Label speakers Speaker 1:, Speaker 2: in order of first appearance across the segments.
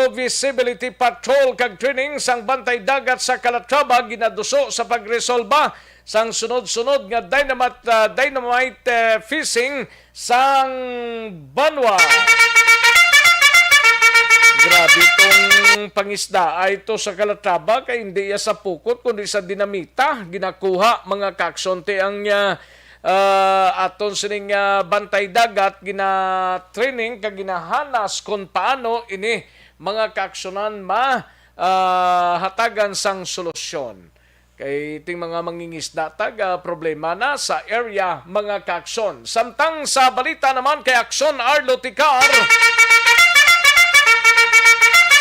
Speaker 1: Radio Visibility Patrol kag training sang bantay dagat sa Calatrava ginaduso sa pagresolba sang sunod-sunod nga dynamite fishing sang Banwa. Grabe itong pangisda ay ito sa Calatrava kay hindi iya sa pukot kundi sa dinamita ginakuha mga kaksonte ang aton sining bantay dagat gina-training kag ginahanas kung paano ini mga kaaksyonan hatagan sang solusyon. Kay iting mga mangingisda taga problema na sa area mga kaaksyon. Samtang sa balita naman kay Aksyon Arlo Ticar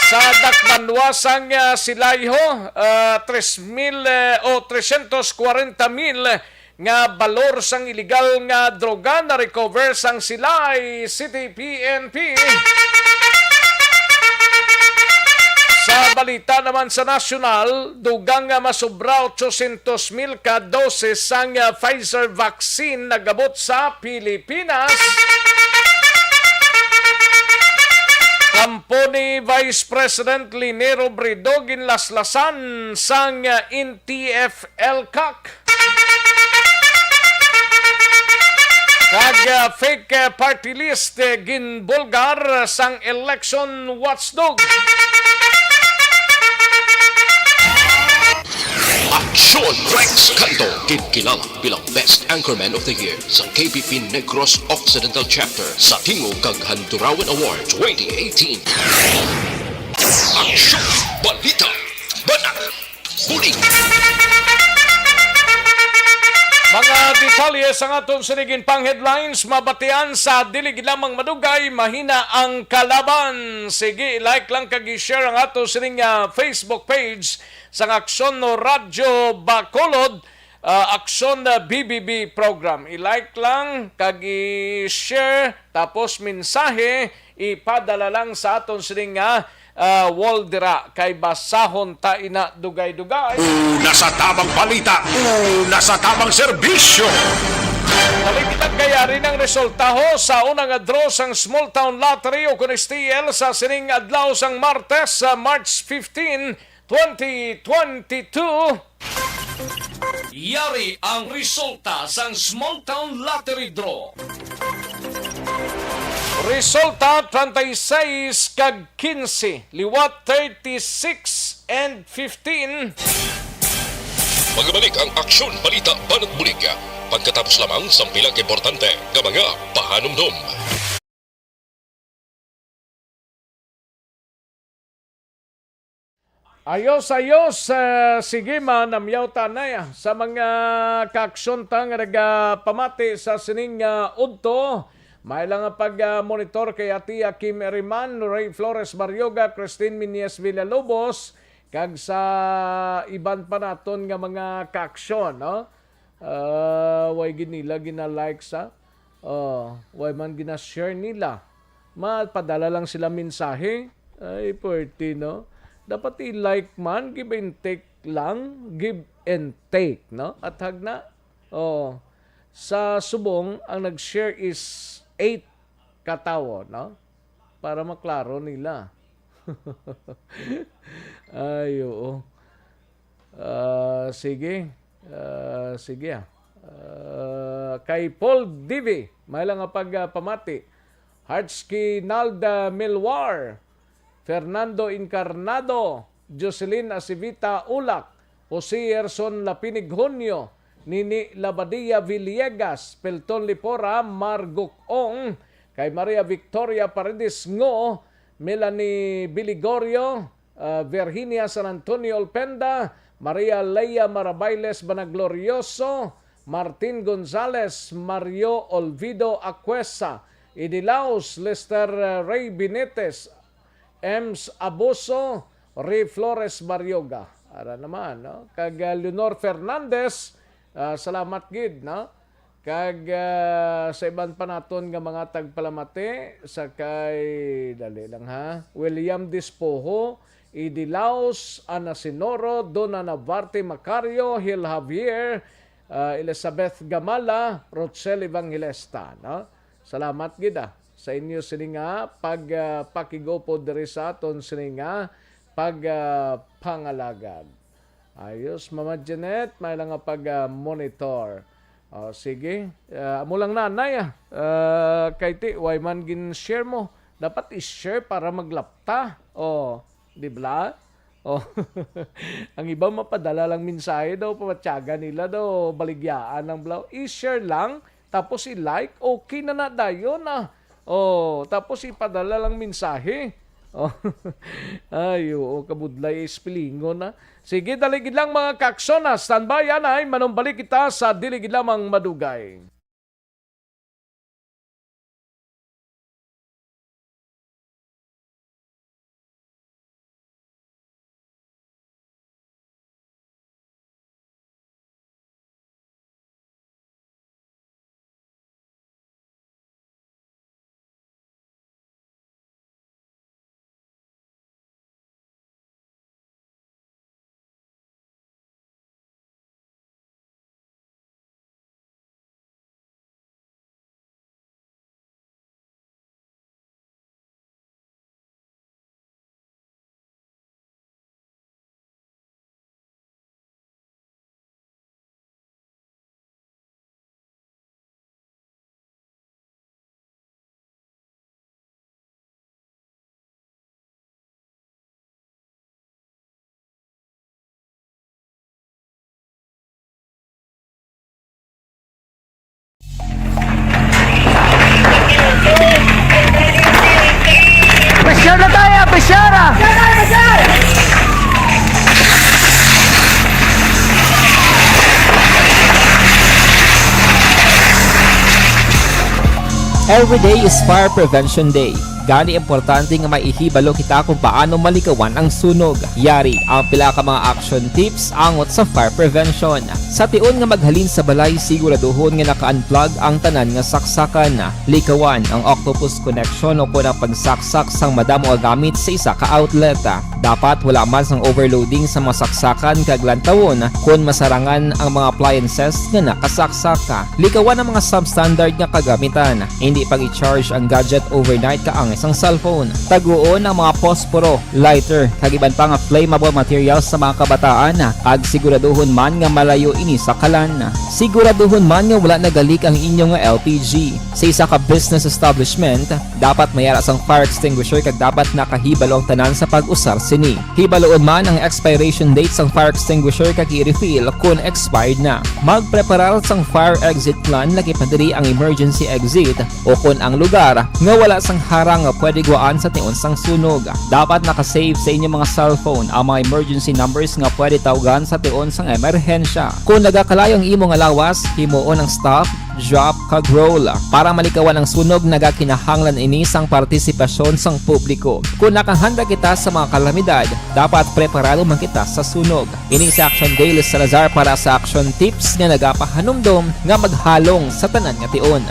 Speaker 1: sa dakmanwasang Silayho 3,000 o 340,000 nga balor sang illegal nga droga na recover sang Silay City PNP. Sa balita naman sa nasyonal, dugang nga masobra 800,000 ka doses sang Pfizer vaccine nagabot sa Pilipinas. Kampo ni Vice President Linero Brido ginlaslasan sang NTF-ELCAC. Kag fake party list ginbulgar sang election watchdog.
Speaker 2: Aksyon Rex Canto, kilala bilang Best Anchorman of the Year sa KPP Negros Occidental Chapter sa Tingog kag Handurawan Award 2018. Aksyon Balita Banat Huli.
Speaker 1: Mga detalye sa aton sinigin pang headlines, mabatian sa dili lamang madugay, mahina ang kalaban. Sige, like lang kag i-share ang aton sining Facebook page sa Aksyon no Radyo Bacolod, Aksyon BBB program. I-like lang kag i-share tapos mensahe ipadala lang sa aton sining wall dira kay basahon ta ina dugay-dugay.
Speaker 2: Una sa tamang balita, una sa tamang serbisyo.
Speaker 1: Kaligitag kaya rin ang resulta ho sa unang draw sang Small Town Lottery o STL sa sining adlaw sang Martes sa March 15, 2022. Yari ang resulta sang Small Town Lottery Draw. Resulta 36 kag 15, liwat 36 and 15.
Speaker 2: Magbalik ang Aksyon Balita Banat Bulig pagkatapos lamang sa pilang importante nga mga pahanumdum.
Speaker 1: Ayos, sige man, namyaw tanay sa mga kaaksyon ta nga nagpamati sa sining udto. May lang ang pag-monitor kay Tia Kim Eriman, Ray Flores Barrioga, Christine Minies Villalobos, kag sa iban pa naton nga mga kaaksyon, no? Way ginila gina-like sa, way man gina-share nila. Mapadala lang sila mensahe, ay puwerte, no? Dapat i-like man, give and take lang, give and take, no? At hagna, sa subong, ang nag-share is 8 katawo, no? Para maklaro nila. Ay, oo. Sige. Kay Paul Divi, may lang ang pagpamati. Hartsky Nalda Milwar, Fernando Encarnado, Jocelyn Acivita Ulak, Jose Erson Lapinig Junio, Nini Labadia Villegas, Pelton Lipora, Margok Ong, kay Maria Victoria Paredes Ngo, Melanie Biligorio, Virginia San Antonio Olpenda, Maria Leia Marabailes Banaglorioso, Martin Gonzales, Mario Olvido Acuesa, Idilaos, Lester Ray Binetes, Ems Abuso, Ray Flores Barrioga. Ara naman, no? Kag Leonor Fernandez, salamat gid, no? Kag sa iban pa naton nga mga tagpalamate sa kay dali lang ha. William Dispoho, Idilaos, Ana Sinoro, Donna Navarte Macario, Hil Javier, Elizabeth Gamala, Rochelle Evangelista, no? Salamat gid. sa inyo sini nga pagpakigopo diri sa aton sini nga pangalagad. Ayos, Mama Janet, may lang nga pag-monitor. Sige, amo lang nanay kay ti, why man gin-share mo? Dapat i-share para maglapta. Di ba? Ang iba mapadala lang mensahe daw, pamatyaga nila daw, baligyaan ng blaw. I-share lang, tapos i-like, okay na dayon tapos ipadala lang mensahe. Ay, kabudlay ispilingon na. Sige, daligid lang mga kaksona. Standby yan ay manumbalik kita sa diligid lamang madugay.
Speaker 3: Pressure na tayo! Pressure!
Speaker 4: Every day is Fire Prevention Day. Gani importante nga maihibalo kita kung paano malikawan ang sunog. Yari ang pila ka mga action tips angot sa fire prevention. Sa tion nga maghalin sa balay, siguraduhon nga naka-unplug ang tanan nga saksakan. Likawan ang octopus connection o kung ang pagsaksak sang madamo nga gamit sa isa ka outlet. Dapat wala man sang overloading sa masaksakan kag lantawon kung masarangan ang mga appliances nga nakasaksaka. Likawan ang mga substandard nga kagamitan. Hindi pag i-charge ang gadget overnight kaang isang cellphone. Taguon ang mga posporo, lighter, kag iban pa nga flammable materials sa mga kabataan. Kag siguraduhon man nga malayo ini sa kalan. Siguraduhon man nga wala nagalik ang inyong LPG. Sa isa ka business establishment, dapat mayara sang fire extinguisher kag dapat nakahibalo ang tanan sa pag-usar sini. Hibaloon man ang expiration date sang fire extinguisher kag i-refill kung expired na. Magpreparar sang fire exit plan laki padiri ang emergency exit o kung ang lugar nga wala sang harang nga pwede guwaan sa tion sang sunog. Dapat nakasave sa inyong mga cellphone ang mga emergency numbers nga pwede tawagan sa tion sang emerhensya. Kung nagakalayo ang imong lawas, himuon ang stop, drop, kag roll. Para malikawan ang sunog, nagakinahanglan ini sang partisipasyon sang publiko. Kung nakahanda kita sa mga kalamidad, dapat preparado man kita sa sunog. Ini sa Action Daily Salazar para sa action tips nga nagapahanumdom nga maghalong sa tanan nga tion.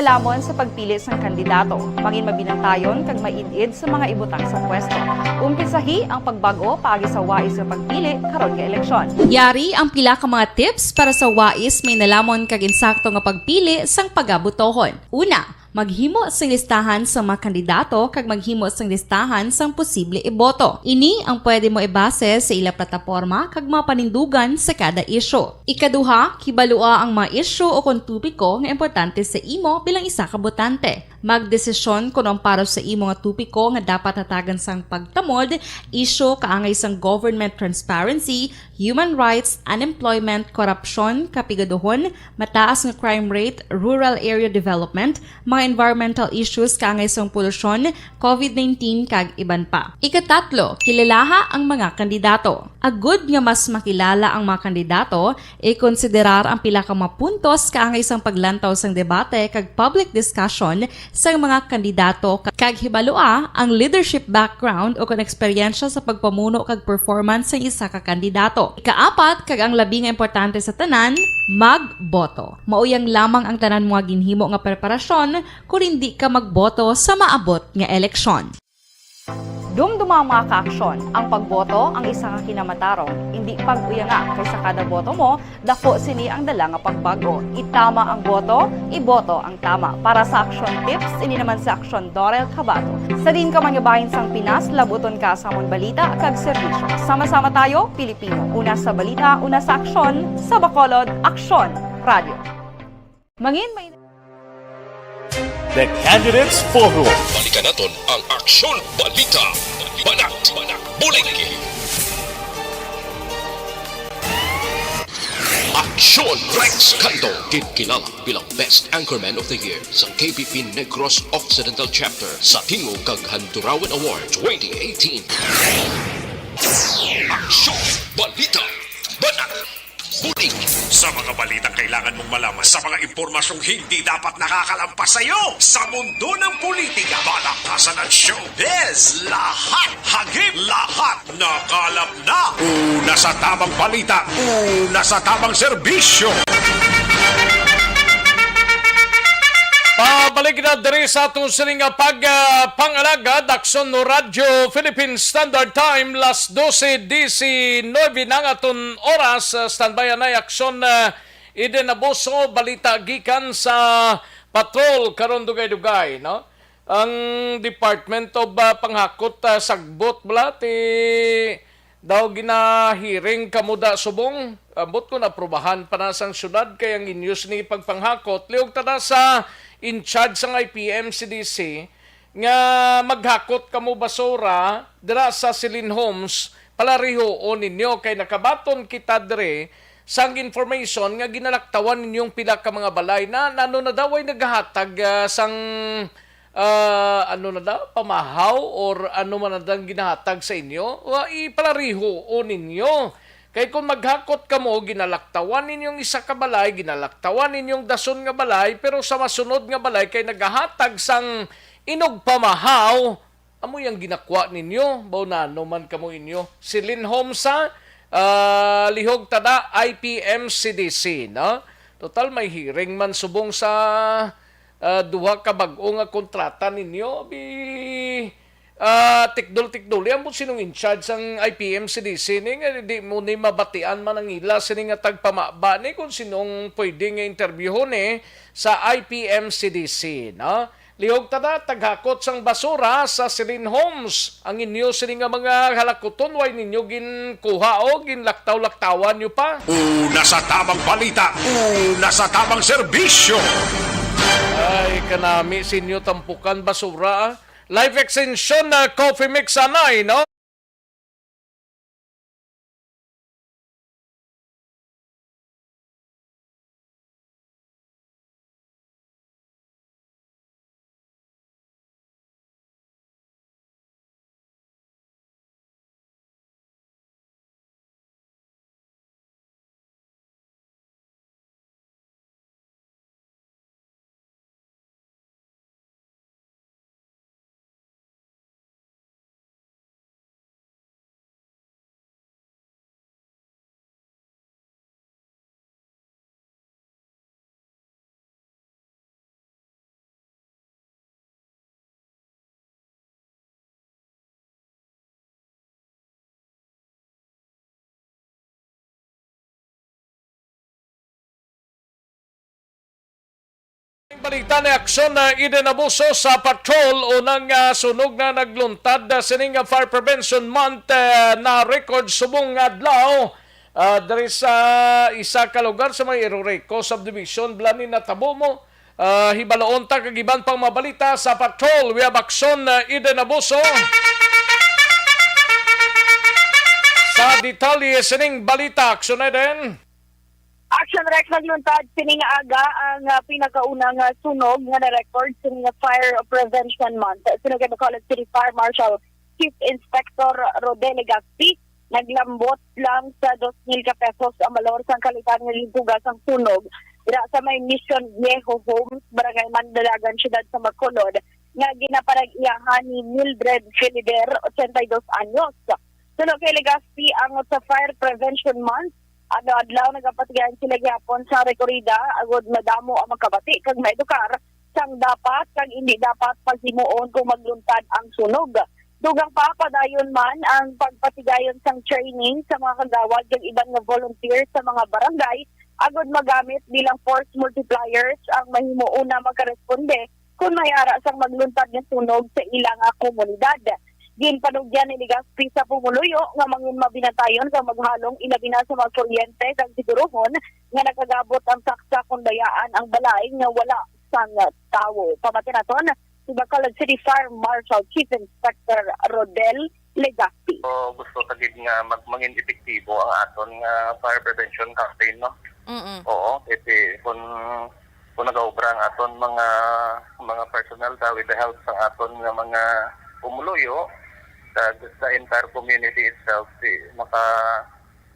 Speaker 5: Nalamon sa pagpili sang kandidato, pangin mabinantayon kag mainid sa mga ibutang sa pwesto. Umpisahi ang pagbago paagi sa wais sa pagpili karon nga eleksyon.
Speaker 6: Yari ang pila ka mga tips para sa wais may nalamon kag insakto nga pagpili sang pagabutohon. Una, maghimo sang listahan sa mga kandidato kag maghimo sang listahan sang posible iboto. Ini ang pwede mo ibase sa ila plataporma kag mga panindugan sa kada isyu. Ikaduha, kibalua ang mga isyu o kung tupiko nga importante sa imo bilang isa ka botante. Magdesisyon kung ang para sa imo nga tupiko nga dapat hatagan sang pagtamod, isyu kaangay sang government transparency, human rights, unemployment, korupsyon, kapigaduhon, mataas nga crime rate, rural area development, mga environmental issues kaangay sang polusyon, COVID-19 kag iban pa. Ikatatlo, kilalaha ang mga kandidato. Agud nga mas makilala ang mga kandidato, i-konsiderar ang pila ka mga puntos kaangay sang paglantaw sang debate kag public discussion sa mga kandidato kag hibalua ang leadership background o kung eksperyensya sa pagpamuno kag performance sa isa ka kandidato. Ikaapat kag ang labi nga importante sa tanan, magboto. Mauyang lamang ang tanan mga ginhimo nga preparasyon kung hindi ka magboto sa maabot nga eleksyon.
Speaker 5: Dumduma ang mga kaaksyon, ang pagboto ang isa ka kinamatarong, hindi pag-uya nga kaysa kada boto mo, dako sini ang dala nga pagbago. Itama ang boto, iboto ang tama. Para sa action tips, ini naman sa action Dorel Cabato. Sa din ka man nga bahin sang Pinas, labuton ka sa amon balita kag serbisyo. Sama-sama tayo, Pilipino. Una sa balita, una sa aksyon, sa Bacolod, Aksyon Radio. Mangin may
Speaker 7: The Candidates Forum.
Speaker 2: Balikan naton ang Aksyon Balita. Banat, Bulig. Aksyon Rex Canto, kilala bilang Best Anchorman of the Year sa KPP Negros Occidental Chapter sa Tingog kag Handurawan Award 2018. Aksyon Balita. Banat, Bulig.
Speaker 7: Sa mga balitang kailangan mong malaman, sa mga impormasyong hindi dapat nakakalampas sa iyo, sa mundo ng politika, balakasan at showbiz, lahat, hagip, lahat, nakalap na. Una sa tamang balita, una sa tamang serbisyo.
Speaker 1: Pabalik na diri sa atong sining pangalaga Daxon no Radyo Philippine Standard Time las 12:19 na nga aton oras. Standby na aksyon Eden Abuso, balita gikan sa patrol karon dugay-dugay, no? Ang Department of Panghakot sagbot bala ti daw ginahiring kamuda subong. Ambot ko na aprobahan pa na sang syudad kay ang inyus ni pagpanghakot liog tada sa in charge sang IPM CDC nga maghakot kamo basura dira sa Silin Homes palariho o ninyo kay nakabaton kita dire sang information nga ginalaktawan ninyong pila ka mga balay na ano na daw ay naghahatag sang pamahaw or ano man na ginahatag sa inyo, ipalariho o ninyo. Kay kung maghakot ka mo, ginalaktawan ninyong isa ka balay, ginalaktawan ninyong dason nga balay, pero sa masunod nga balay kay naghahatag sang inog pamahaw, amo yung ginakwa ninyo, baw na ano man kamo inyo. Silin Homsa, lihog tada IPM CDC, no? Total may hearing man subong sa duha ka bag-o nga kontrata ninyo, tikdol-tikdol. Yan po sinong in charge ang IPM CDC ni nga di mo ni mabatian man ang ila sini nga tagpamaba ni kung sinong pwede nga interviewon sa IPM CDC, no? Lihog tada taghakot sang basura sa Silin Homes. Ang inyo sini nga mga halakuton way ninyo ginkuha o ginlaktaw-laktawan nyo pa.
Speaker 7: Una sa tamang balita, una sa tamang serbisyo.
Speaker 1: Ay, kanami sinyo tampukan basura. Life extension na coffee mix anay, no? Balita na aksyon na Eden Abuso sa patrol o nang sunog na nagluntad sining Fire Prevention Month na record subong adlaw dari sa isa ka lugar sa may Iroreco Subdivision blani na tabo mo hibaloon ta kagiban pang mabalita sa patrol. We have aksyon na Eden Abuso sa detalye sining balita. Aksyon na din
Speaker 8: Action Rex nagluntad sining aga ang pinakaunang sunog nga na-record sining Fire Prevention Month. Sinog ang Bacolod City Fire Marshal Chief Inspector Rodel Legazpi naglambot lang sa 2,000 ka pesos ang valor sang kalitan nga lintugas ang sunog dira sa may Mission Viejo Homes, Barangay Mandalagan, Siyudad sa Bacolod nga ginaparag-iyahan ni Mildred Felider, 82 anyos. Sunog kay Legazpi ang sa Fire Prevention Month adlaw nagapatigan sila gyapon sa rekorida agud madamo ang magkabati kag maedukar sang dapat kag hindi dapat paghimuon kung magluntad ang sunog. Dugang pa padayon man ang pagpatigayon sang training sa mga kagawad ug iban nga volunteers sa mga barangay agod magamit bilang force multipliers ang mahimo una magkaresponde kung may ara sang magluntad nga sunog sa ilang komunidad. Ginpanugyan ni Legazpi sa Pumuluyo nga mangin mabinatayon sa maghalong ilabi na sa mga kuryente kag sigurohon nga nakagabot ang saksa kung dayaan ang balay nga wala sang tawo. Pamatinaton si Bacolod City Fire Marshal Chief Inspector Rodel Legazpi.
Speaker 9: So, gusto tagid nga magmangin epektibo ang aton nga fire prevention campaign, no? Oo, kasi kung nagaobra ang aton mga personnel with the help sa aton nga mga pumuluyo sa entire community itself,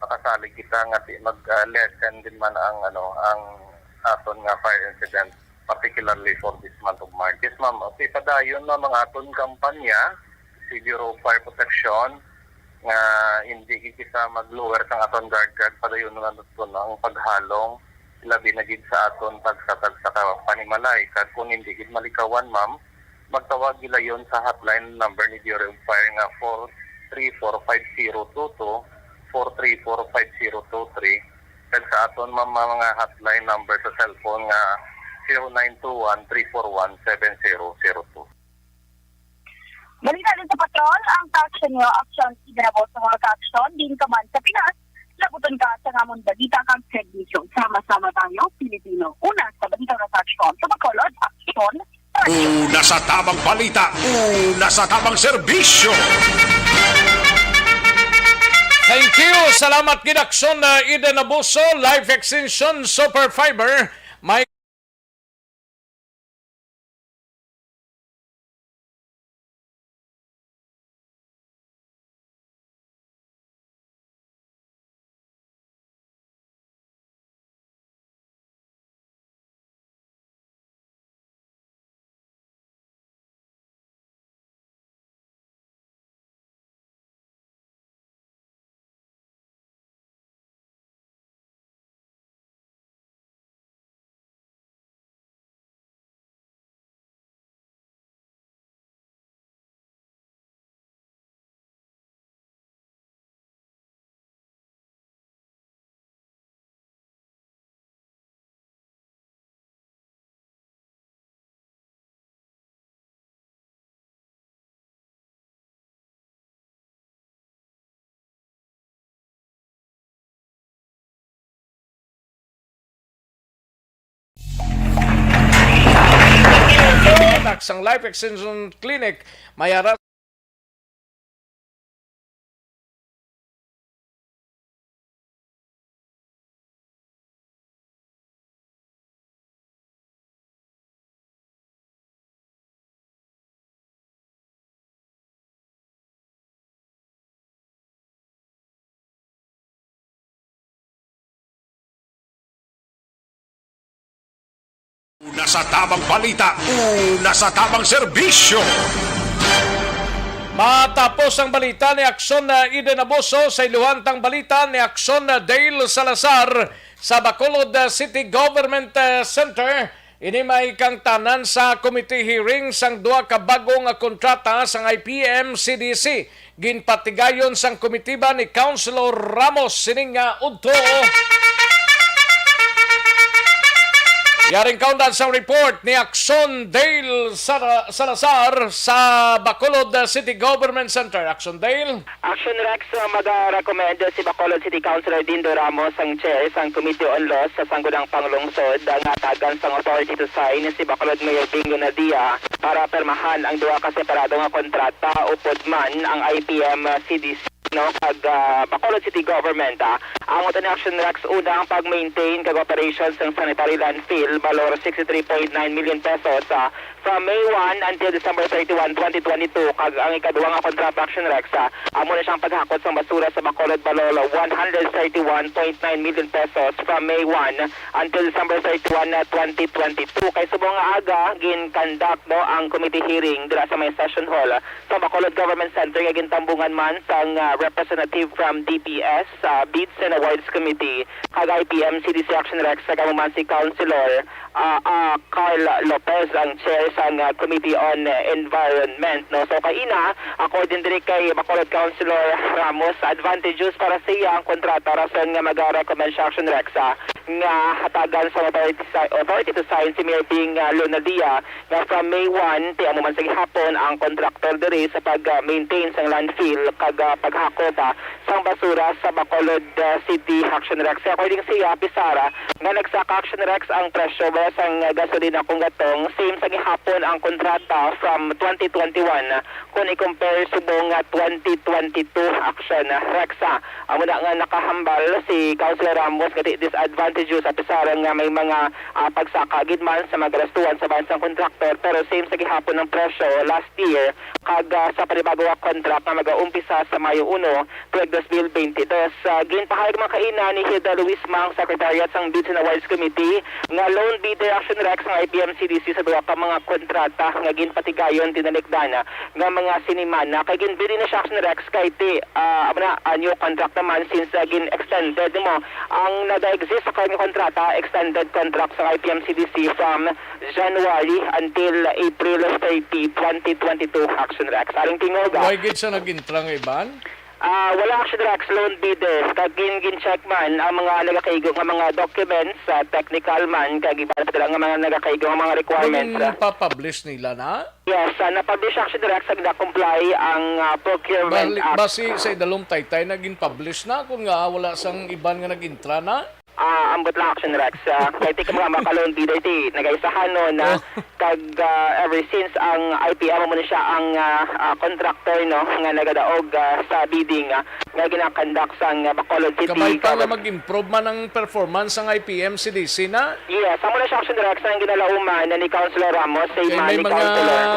Speaker 9: makasalig kita nga mag-lessen din man ang aton nga fire incident, particularly for this month of March. Yes, ma'am. Okay, padayon na mga aton kampanya, si Bureau of Fire Protection, nga hindi kita mag-lower sang aton guard padayon na doon ang paghalong labi na gid sa aton pagsatag sa panimalay. Kad kung hindi gid malikawan, ma'am, magtawag gila yon sa hotline number ni Bureau of Fire nga 4345022, 4345023. Kag sa aton mga hotline number sa cellphone nga 0921-341-7002.
Speaker 8: Balita din sa patrol, ang action nyo, action iganabot sa mga ka-action, din ka man sa Pinas, labuton ka sa ngamon balita kang servisyo. Sama-sama tayo, Pilipino. Una sa balita ng action, sa Bacolod, action.
Speaker 7: Una sa tamang balita, una sa tamang serbisyo.
Speaker 1: Thank you. Salamat Gidakson na Eden Abuso, Life Extension Super Fiber. May ang Life Extension Clinic mayara
Speaker 7: Una sa tamang balita, una sa tamang serbisyo.
Speaker 1: matapos ang balita ni Akson na Eden Abuso sa iluhantang balita ni Akson na Dale Salazar sa Bacolod City Government Center. Ini may kang tanan sa committee hearing sang duha ka bagong kontrata sang IPM CDC. Ginpatigayon sang komitiba ni Councilor Ramos sining udto. Yaring kaundan sa report ni Akson Dale Salazar sa Bacolod City Government Center. Akson Dale.
Speaker 10: Action Rex, mag-recommend si Bacolod City Councilor Dindo Ramos ang chair sang Committee on Laws sa Sangguniang Panglungsod ang atagan sang authority to sign si Bacolod Mayor Bingo Nadia para permahan ang duha ka separado nga kontrata upod man ang IPM CDC kag Bacolod City Government. Ang utan Action Rex una ang pag-maintain kag operations ng sanitary landfill valor 63.9 million pesos from May 1 until December 31, 2022 kag ang ikaduha nga kontrata Action Rex amo na siyang paghakot sa basura sa Bacolod valor 131.9 million pesos from May 1 until December 31, 2022 kay subong nga aga gin-conduct ang committee hearing dira sa may session hall sa Bacolod Government Center kay gintambungan man sang representative from DPS, Bids and Awards Committee, kag IPM CDC Action Rex sa gamuman si Councilor Carl Lopez ang chair sa Committee on Environment, no. So kaina according diri kay Bacolod Councilor Ramos, advantageous para sa iya ang kontrata rason nga mag-recommend siya action Rexa nga hatagan sa authority to sign si Mayor Bing Lunadia nga from May 1 ti amo man sa gihapon ang contractor diri sa pag-maintain sang landfill kag paghakop sang basura sa Bacolod City Action Rex. According sa iya Pisara nga nagsaka Action Rex ang presyo ba sang gasolina kung gatong same sa gihapon ang kontrata from 2021 kung i-compare subong 2022 Action Rexa. Amo na nga nakahambal si Councilor Ramos kati disadvantageous sa Pisara nga may mga pagsaka gid man sa magarastuan sa bansang kontraktor pero same sa gihapon ng presyo last year kag sa panibago nga contract nga mag-uumpisa sa Mayo 1 tuig 2022. Ginpahayag mga kaina ni Hilda Luis Mang, Secretariat sang Bids and Awards Committee nga loan bidder action Rex ng IPM-CDC sa duha ka mga kontrata nga ginpatigayon tinalikdana nga mga sinimana kay ginbili na siya action Rex kay ti new contract naman since gin extended mo ang nag-exist sa kanyang kontrata extended contract sa IPM-CDC from January until April 30, 2022 action Rex. Aring tingoga.
Speaker 1: Why gid sa nag-intra nga iban?
Speaker 10: Wala action Rex loan bidder kag gin-check man ang mga nagakaigo nga mga documents technical man kag iba pa nga mga nagakaigo nga mga requirements.
Speaker 1: Papublish nila na?
Speaker 10: Yes, na-publish action Rex ag na-comply ang procurement act.
Speaker 1: Basi sa idalom taytay naging publish na kung nga wala sang iban nga nag-intra na?
Speaker 10: Ambot lang action Rex. Kaya ti ka mga maka-loan bidder ti nagaisahan no na kag ever since ang IPM mo na siya ang contractor no nga nagadaog sa bidding nga ginakandak sa Bacolod City.
Speaker 1: Kamay pa nga mag-improve man ang performance ng IPM-CDC na?
Speaker 10: Yes, amo na siya action Rex ang ginalauman na ni Councilor Ramos sa
Speaker 1: may
Speaker 10: ni
Speaker 1: mga
Speaker 10: Councilor.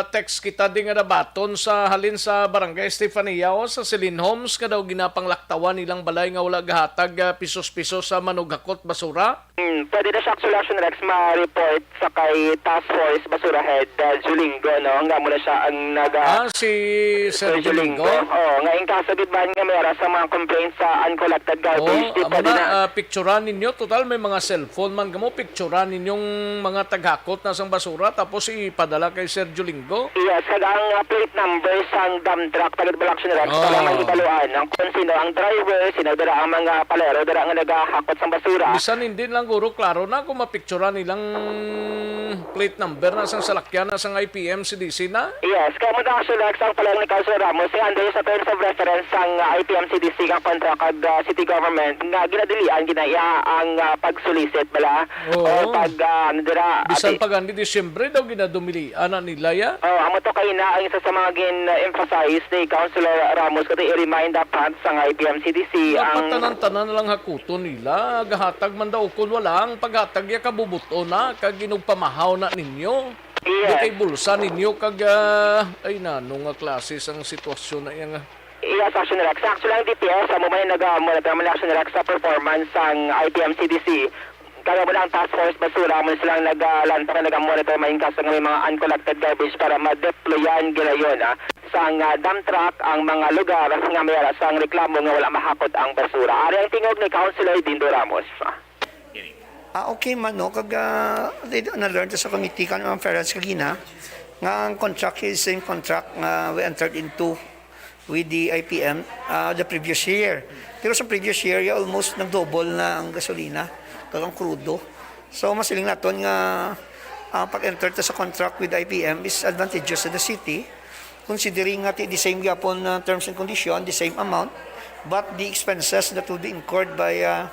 Speaker 1: text kita din nga nabaton sa halin sa Barangay Estefania o sa Celine Homes ka daw ginapanglaktawan nilang balay nga wala gahatag pisos-pisos sa manugakot basura?
Speaker 10: Pwede na siya action Rex ma-report sa kay Task Force Basura Head Julingo, no? Nga muna siya ang
Speaker 1: si Sir Julingo?
Speaker 10: Oo, nga yung kasagid ba nga mayara sa mga complaints sa uncollected garbage.
Speaker 1: Amo na, picturean ninyo. Total, may mga cellphone man kamo. Picturean ninyong mga taghakot na sang basura tapos ipadala kay Sir Julingo?
Speaker 10: Yes, kag ang plate number sang dump truck tagad ba action Rex para man ibaluan ang kung sino ang driver, sino dara ang mga palero, dara ang naghahakot sang basura.
Speaker 1: Bisan hindi lang guro klaro na kung mapicturean nilang plate number na sang salakyan na sang IPM-CDC na?
Speaker 10: Yes, kaya mo na action Rex ang palero ni Councilor Ramos under sa terms of reference sang IPM-CDC ang kontra kag city government nga ginadilian ginaya ang pagsolicit bala o pag dira
Speaker 1: bisan pag hindi Disyembre daw ginadumilian na nila ya?
Speaker 10: Amo to kay na ang isa sa mga gin-emphasize ni Councilor Ramos kasi i-remind dapat sang IPM-CDC
Speaker 1: ang tanan-tanan lang hakuton nila gahatag man daw kung wala ang paghatag ya kabubuto na kag ginugpamahaw na ninyo. Di kay bulsa ninyo kag ay nano nga klase sang sitwasyon na yan.
Speaker 10: Yes, action Rex. Actually, ang DPS, mo may nag-monitor man action Rex sa performance ng IPM-CDC. Kaya mo lang task force basura mo silang nag-lanta na nag-monitor may kaso ng mga uncollected garbage para ma-deployan ginayon sang dump truck ang mga lugar nga may sang reklamo nga wala mahakot ang basura. Ari ang tingog ni Councilor Dindo Ramos.
Speaker 3: Okay man no kag na-learn sa committee kan ang fairness kagina nga ang contract is same contract nga we entered into with the IPM the previous year. Pero sa previous year almost nag-double na ang gasolina kag ang crudo. So masiling naton nga pag-enter sa contract with IPM is advantageous to the city considering nga the same gapon terms and condition, the same amount, but the expenses that will be incurred by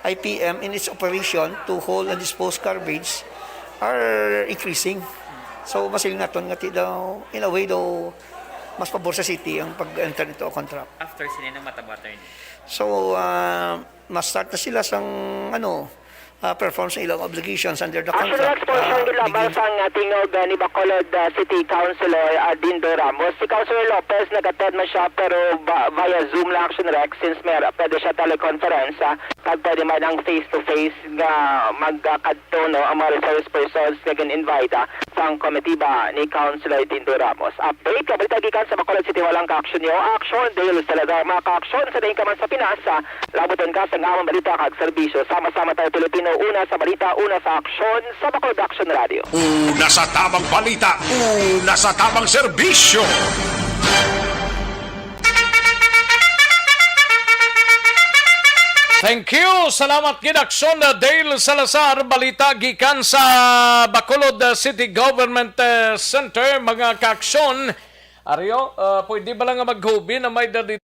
Speaker 3: IPM in its operation to hold and dispose garbage are increasing. So masiling naton nga daw in a way daw mas pabor sa city ang pag-enter nito o contract.
Speaker 11: After sila ng matabater niyo?
Speaker 3: So, mas start na sila sang perform sa ilang obligations under the contract.
Speaker 10: Actually, gilabang sang tingog ni Bacolod City Councilor Dindo Ramos. Si Councilor Lopez nag-attend man siya pero via Zoom lang action Rex since pwede siya teleconference kag pwede man ang face-to-face nga magkadto ang mga resource persons nga gin-invite sang committee ba ni Councilor Dindo Ramos. Update, kabalita gikan sa Bacolod City walang ka-action niyo. Action, dahil talaga mga ka-action sa dahin ka man sa Pinas. Labuton ka sa nga balita kag serbisyo. Sama-sama tayo Pilipino una sa balita, una sa aksyon sa Bacolod Action Radio.
Speaker 7: Una sa tamang balita, una sa tamang serbisyo.
Speaker 1: Thank you. Salamat gid Aksyon Dale Salazar, balita gikan sa Bacolod City Government Center. Mga kaaksyon, Aryo, pwede ba lang nga maghubi na may dali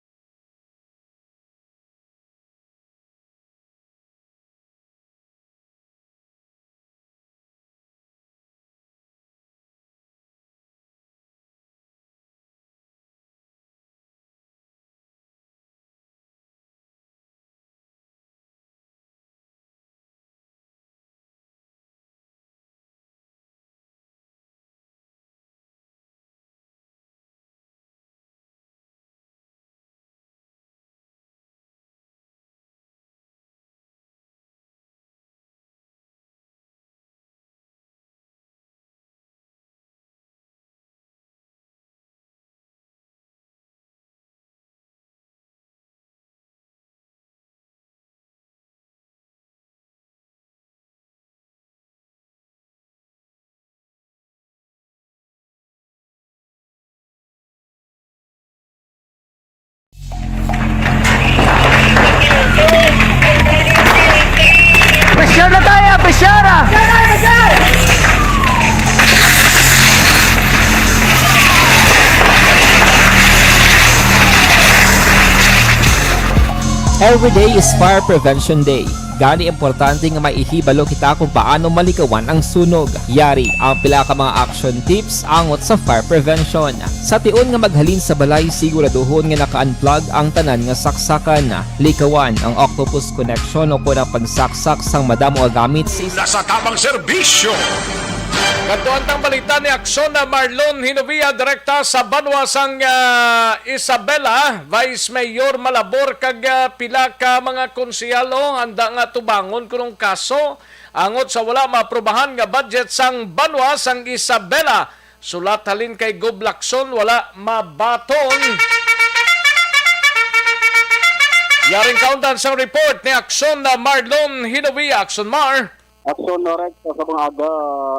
Speaker 4: Every day is Fire Prevention Day. Gani importante nga maihibalo kita kung paano malikawan ang sunog. Yari ang pila ka mga action tips angot sa fire prevention. Sa tiun nga maghalin sa balay, siguraduhon nga naka-unplug ang tanan nga saksakan. Likawan ang octopus connection o kung ang pagsaksak sang madamo nga gamit
Speaker 7: Una sa tamang serbisyo.
Speaker 1: Kantuan tang balita ni Aksyon na Marlon Hinovia, direkta sa Banwa sang Isabela, Vice Mayor Malabor kag pila ka mga konsehalo handa nga tubangon kunong kaso angot sa wala maaprobahan nga budget sang Banwa sang Isabela. Sulat halin kay Gob Lacson, wala mabaton. Yaring kauntan sang report ni Aksyon na Marlon Hinovia. Aksyon Mar.
Speaker 11: Aksyon Norek sa mga aga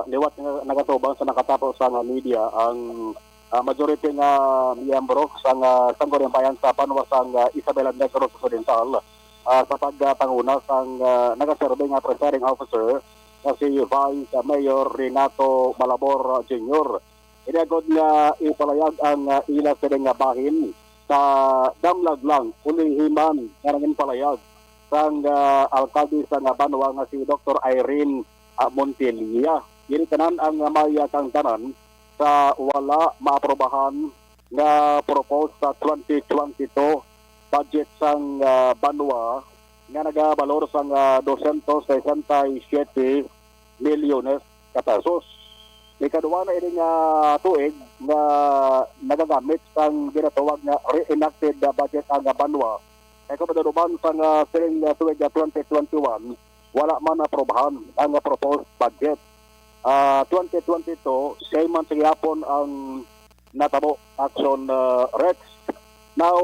Speaker 11: liwat nga nagatubang sa nakatapos sa media ang majority nga miyembro sa Sangguniang Bayan sa Banwa sang Isabela Negros Occidental sa pagpanguna sang nagaserve nga presiding officer na si Vice Mayor Renato Malabor Jr. Inagod nga ipalayag ang ila sa nga bahin sa damlag lang ulihiman nga nangin palayag sang alkalde sa Banwa nga si Dr. Irene Montelia. Dili tanan ang may kang tanan sa wala maaprobahan nga propose sa 2022 budget sang Banwa nga nagabalor sang 267 milyones ka pesos. Ikaduwa na ini nga tuig nga nagagamit sang ginatawag nga reenacted budget ang Banwa. Kaya kung madaluban sa siling tuwig 2021, wala man aprobahan ang proposed budget. 2022, siya man sigapon ang natabo Action Rex. Now,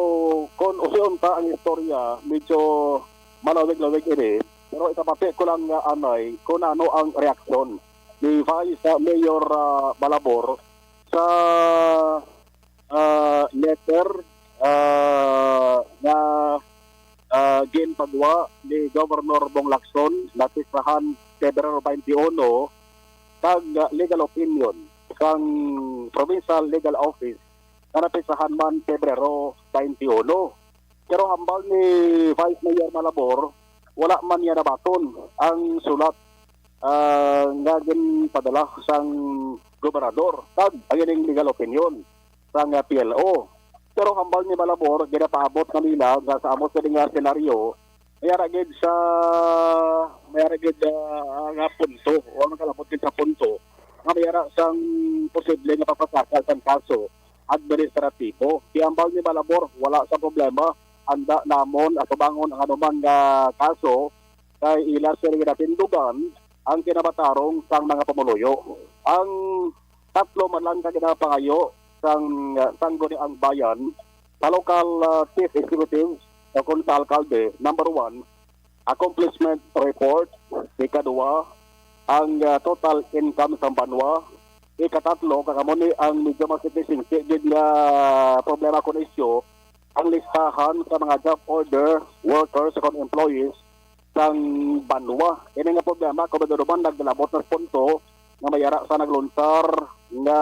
Speaker 11: kung usiunta ang istorya, medyo malawig-lawig ini, pero itapati ko lang anay kung ano ang reaksyon ni Vice Mayor Malabor sa letter na ginpagawa ni Governor Bong Lacson na tisahan February 21 kag legal opinion sang Provincial Legal Office na napisahan man February 21. Pero hambal ni Vice Mayor Malabor, wala man niya nabaton ang sulat nga ginpadala sang gobernador kag ang ining legal opinion sang PLO. Pero hambal ni Malabor, ginapaabot kanila nga sa amos nga senaryo, mayaragid nga punto, o makalabot din sa punto, nga mayara sang posible nga papasakal sang kaso administratibo. Kaya hambal ni Malabor, wala sa problema, handa namon at bangon ang anumang kaso, kay ila sila ginatindugan ang kinabatarong sang mga pamuluyo. Ang tatlo man lang kaginapangayo sang Sangguniang Bayan sa local chief executive o kung sa alkalde, number 1, accomplishment report, Ikaduwa, ang total income sa banwa. Ikatatlo, kakamuni ang medyo makikisingsi gid nga problema ko na isyo, ang listahan sa mga job order workers o employees sang banwa. Ini nga problema kung maduruman naglalabot na punto nga mayara sa naglunsar nga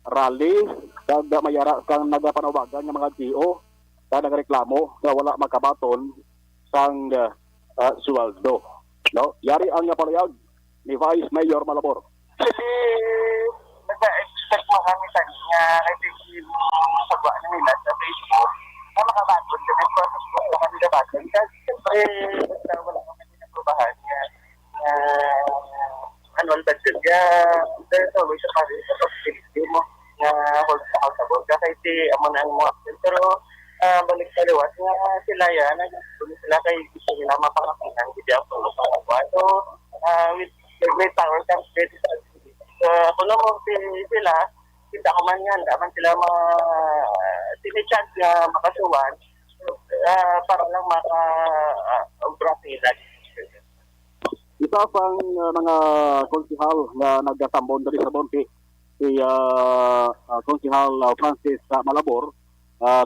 Speaker 11: rally kag mayara kang nagapanawagan nga mga GO kag nagreklamo nga wala makabaton sang suweldo. No, yari ang palayag ni Vice Mayor Malabor.
Speaker 10: Nag-expect mo kami sa nga effective sagwa nila sa Facebook na makabaton sa may process ko sa kanila baton. Kasi siyempre, basta wala kami pinaprobahan nga annual budget nga there's always a possibility mo nga hold accountable. Kasi amo na ang mga action. Pero balik sa liwat nga sila yan, nagsusunod sila kay gusto nila mapangapinan. Hindi ako tulong. So, with great power comes great responsibility. So, kung naman sila, kita ko man yan, daman sila mga sinichance na makasuwan para lang maka-ubra sila.
Speaker 11: Isa pang mga konsihal na nagkasambon dari sa Bonte, si konsihal Francis Malabor,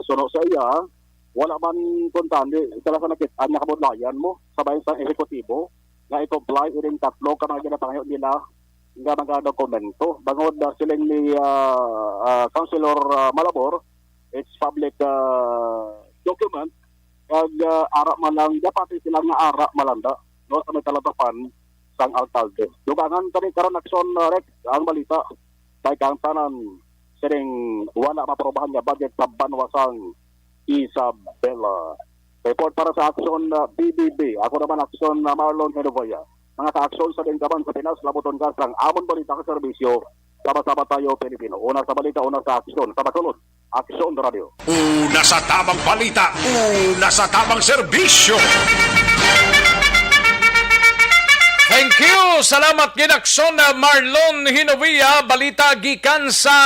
Speaker 11: suno sa iya, wala man kontandi, talaga nakita niya kabudlayan mo, sabay sa ehekutibo, nga i-comply iring tatlo ka mga ginapangayo nila nga mga dokumento. Bangod siling ni Councilor Malabor, it's public document, kag ara man lang, dapat sila nga ara malanda, no, sa may talatapan sang alkalde. Lugangan tani karon aksyon rek ang balita kay kang tanan siring wala maprobahan nga budget sa banwasang Isabela. Report para sa aksyon BBB. Ako naman aksyon Marlon Henovoya. Mga ka-aksyon sa Dinggaban sa Pinas, labuton ka sang amon balita ka serbisyo. Sama-sama tayo Pilipino. Una sa balita, una sa aksyon. Sa masunod, Aksyon Radio.
Speaker 7: Una sa tamang balita, una sa tamang serbisyo.
Speaker 1: Thank you! Salamat ginaksyon na Marlon Hinovia, balita gikan sa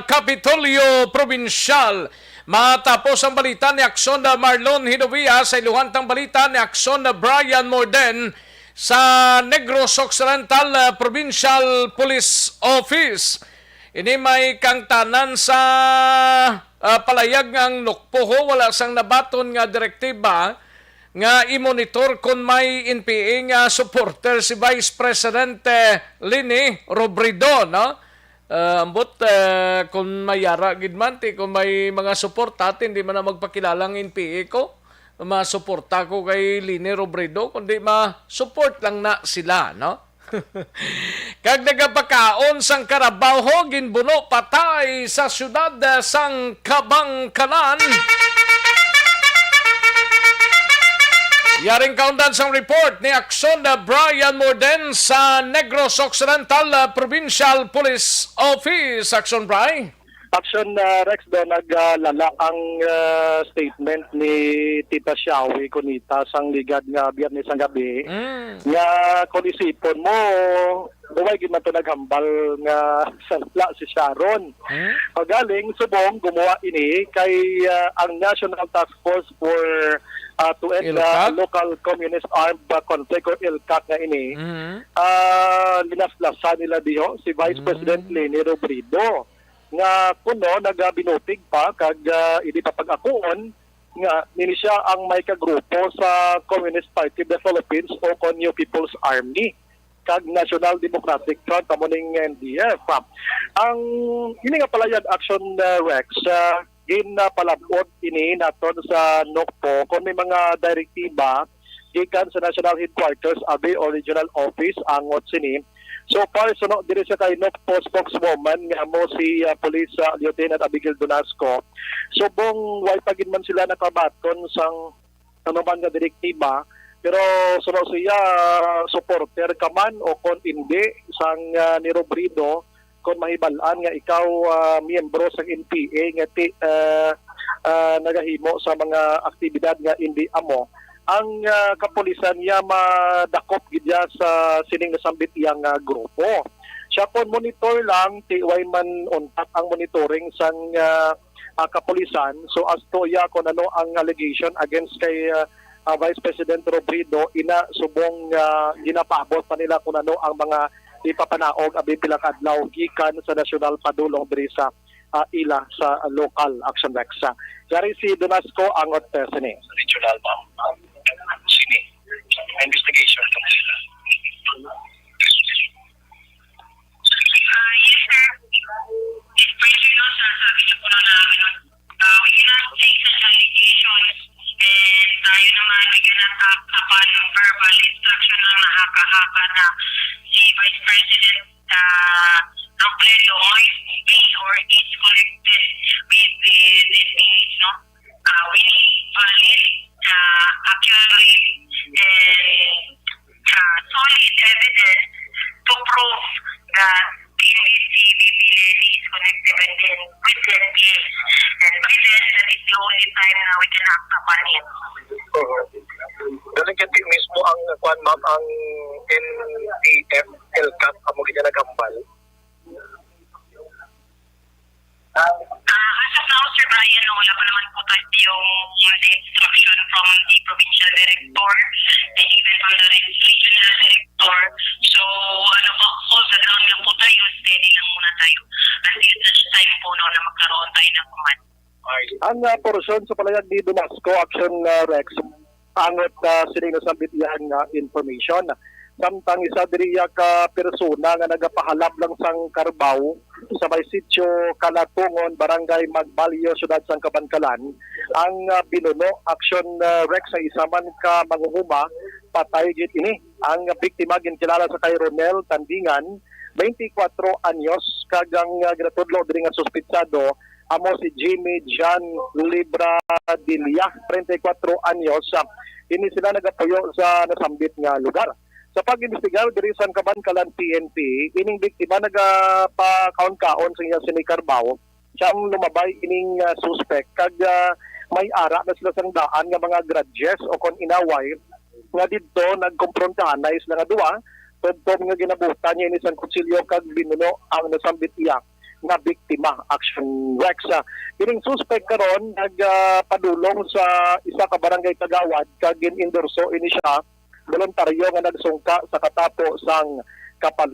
Speaker 1: Kapitolyo Provincial. Matapos ang balita ni Aksyon na Marlon Hinovia sa iluhantang balita ni Aksyon na Brian Morden sa Negros Occidental Provincial Police Office. Ini may kangtanan sa palayag ng Nukpoho, wala sang nabaton nga direktiba nga i-monitor kung may NPA nga supporter si Vice President Lini Robredo, no? Ambot kung mayara gidmanti, kung may mga suporta, hindi man na magpakilalang NPA ko, masuporta ko kay Lini Robredo, kundi ma-support lang na sila, no? Kag nagapakaon sang Carabaho, ginbuno patay sa syudad sang Kabangkalan. Yaring kaundan sang report ni Aksyon na Brian Morden sa Negros Occidental Provincial Police Office. Aksyon, Brian.
Speaker 12: Aksyon Rex, doon naglala ang statement ni Tita Xiaowi Kunita sang ligad nga Biyernes ang gabi nga kung isipon mo buway gid man to naghambal nga sanla si Sharon. Pagaling subong gumawa ini kay ang National Task Force for to end local communist armed conflict or ILCAC nga ini linaslasan nila diho si Vice President Leni Robredo nga kuno nagabinutig pa kag idi papag-akuon nga nini siya ang may kagrupo sa Communist Party of the Philippines o kon New People's Army kag National Democratic Front amoning NDF. Ang ini nga palayag action Rex ginapalabot ini naton sa NOCPO kung may mga direktiba gikan sa National Headquarters Abe Original Office angot sini. So far, suno diri sa kay NOCPO spokeswoman nga mo si Police Lieutenant Abigail Donasco. Subong way pagin man sila nakabaton sang ano man nga direktiba, pero suno siya supporter ka man o kon hindi sang ni Robredo kon mahibalan nga ikaw miyembro sa NPA nga nagahimo sa mga aktibidad nga hindi amo. Ang kapulisan niya madakop gidya sa sining nasambit iyang grupo. Siya po monitor lang, tiway man untak ang monitoring sang kapulisan. So as to iya kung ano ang allegation against kay Vice President Robredo ina subong ginapabot pa nila kung ano ang mga ipapanaog abi pila ka adlaw gikan sa nasyonal padulong diri sa ila sa local action Rexa. Dari si Donasco angot sini. Regional ma'am. Sini. Investigation to sila.
Speaker 13: Yes, sir. It's pretty no, sir. Sabi niyo po na we cannot take such allegations and tayo naman bigyan ng upon verbal instruction ng mahaka-haka na si Vice President Robredo be or is connected with the needs, no? We need valid, accurate, and solid evidence to prove that PNC is connected with the case. And with that is the only time na we can act upon it.
Speaker 12: Dalagyan mismo ang kwan ma'am ang NTF LCAP amo gid nagambal.
Speaker 13: As of now, Sir Brian, wala pa naman po tayo yung instruction from the provincial director and even from the regional director. So, hold the ground lang po tayo, steady lang muna tayo. Until such time po na magkaroon tayo ng command.
Speaker 12: Ang portion sa palayag ni Donasco Action Rex angot sila sa bityan information. Samtang isa diriya ka persona nga nagapahalap lang sang Carbaw sa may sitio Kalatungon, Barangay Magbalyo, Syudad sang Kabankalan, ang binuno Action Rex sa isa man ka manguhuma patay gid ini. Ang biktima ginkilala sa kay Ronel Tandingan, 24 anyos, kagang ginatudlo diri nga suspitsado amo si Jimmy Jan Libradilla, 34 anyos. Ini sila nagapuyo sa nasambit nga lugar. Sa pag-imbestigar diri sa Kabankalan PNP, ining biktima nagapa-kaon-kaon sa iya sini Carbaw, siya ang lumabay ining suspect kag may ara na sila sang daan nga mga grudges o kon inaway nga didto nagkomprontahan na sila nga duwa tudtod nga ginabutan niya ini sang kutsilyo kag binuno ang nasambit iya nga biktima. Action Rex. Ining suspect karon nagpadulong sa isa ka barangay Kagawad kag gin-endorso ini siya voluntaryo nga nagsungka sa katapo sang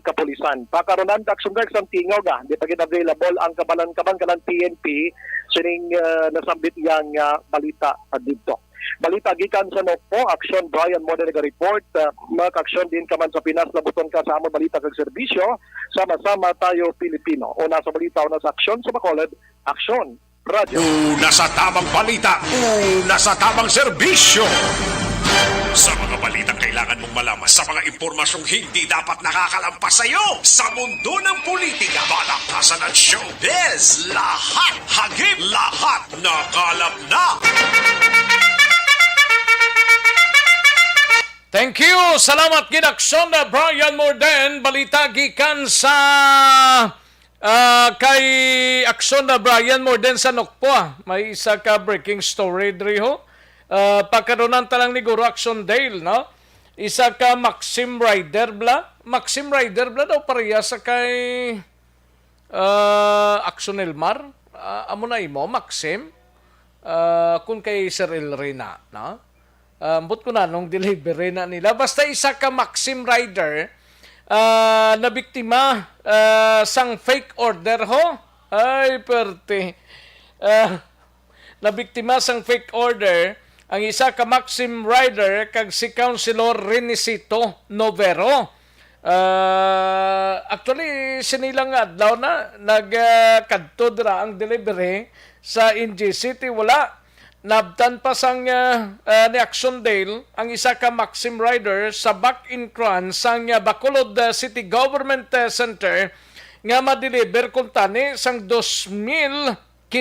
Speaker 12: kapulisan. Pakaronan Action Rex ang tingaw di pa available ang Kabankalan PNP sining nasambit yang balita dito. Balita gikan sa Nokpo, Action Brian Model report, mag-action din ka man sa Pinas, labuton ka sa among balita kag serbisyo, sama-sama tayo Pilipino. Una sa balita, una sa aksyon sa Bacolod, Action Radio.
Speaker 7: Una sa tamang balita, una sa tamang serbisyo. Sa mga balitang kailangan mong malaman, sa mga impormasyong hindi dapat nakakalampas sa iyo, sa mundo ng politika, balakasan at showbiz, lahat hagip, lahat nakalap na.
Speaker 1: Thank you. Salamat gid Aksyon na Brian Morden. Balita gikan sa kay Aksyon na Brian Morden sa Nokpo. May isa ka breaking story diri ho. Pagkaroon talang ni Guru Action Dale, no? Isa ka Maxim Rider bla. Maxim Rider bla daw pareha sa kay Action Elmar. Amo na imo Maxim. Kung kay Sir Elrina, no? But ko na nung delivery na nila. Basta isa ka Maxim Rider na biktima sang fake order ho. Ay, perte. Na biktima sang fake order ang isa ka Maxim Rider kag si Councilor Renisito Novero. Actually, sinilang adlaw na nagkadto dira ang delivery sa NG City. Wala. Nabtan pa sang ni Action Dale ang isa ka Maxim Rider sa back-in-cran sang Bacolod City Government Center nga ma-deliver kung tani sang 2,500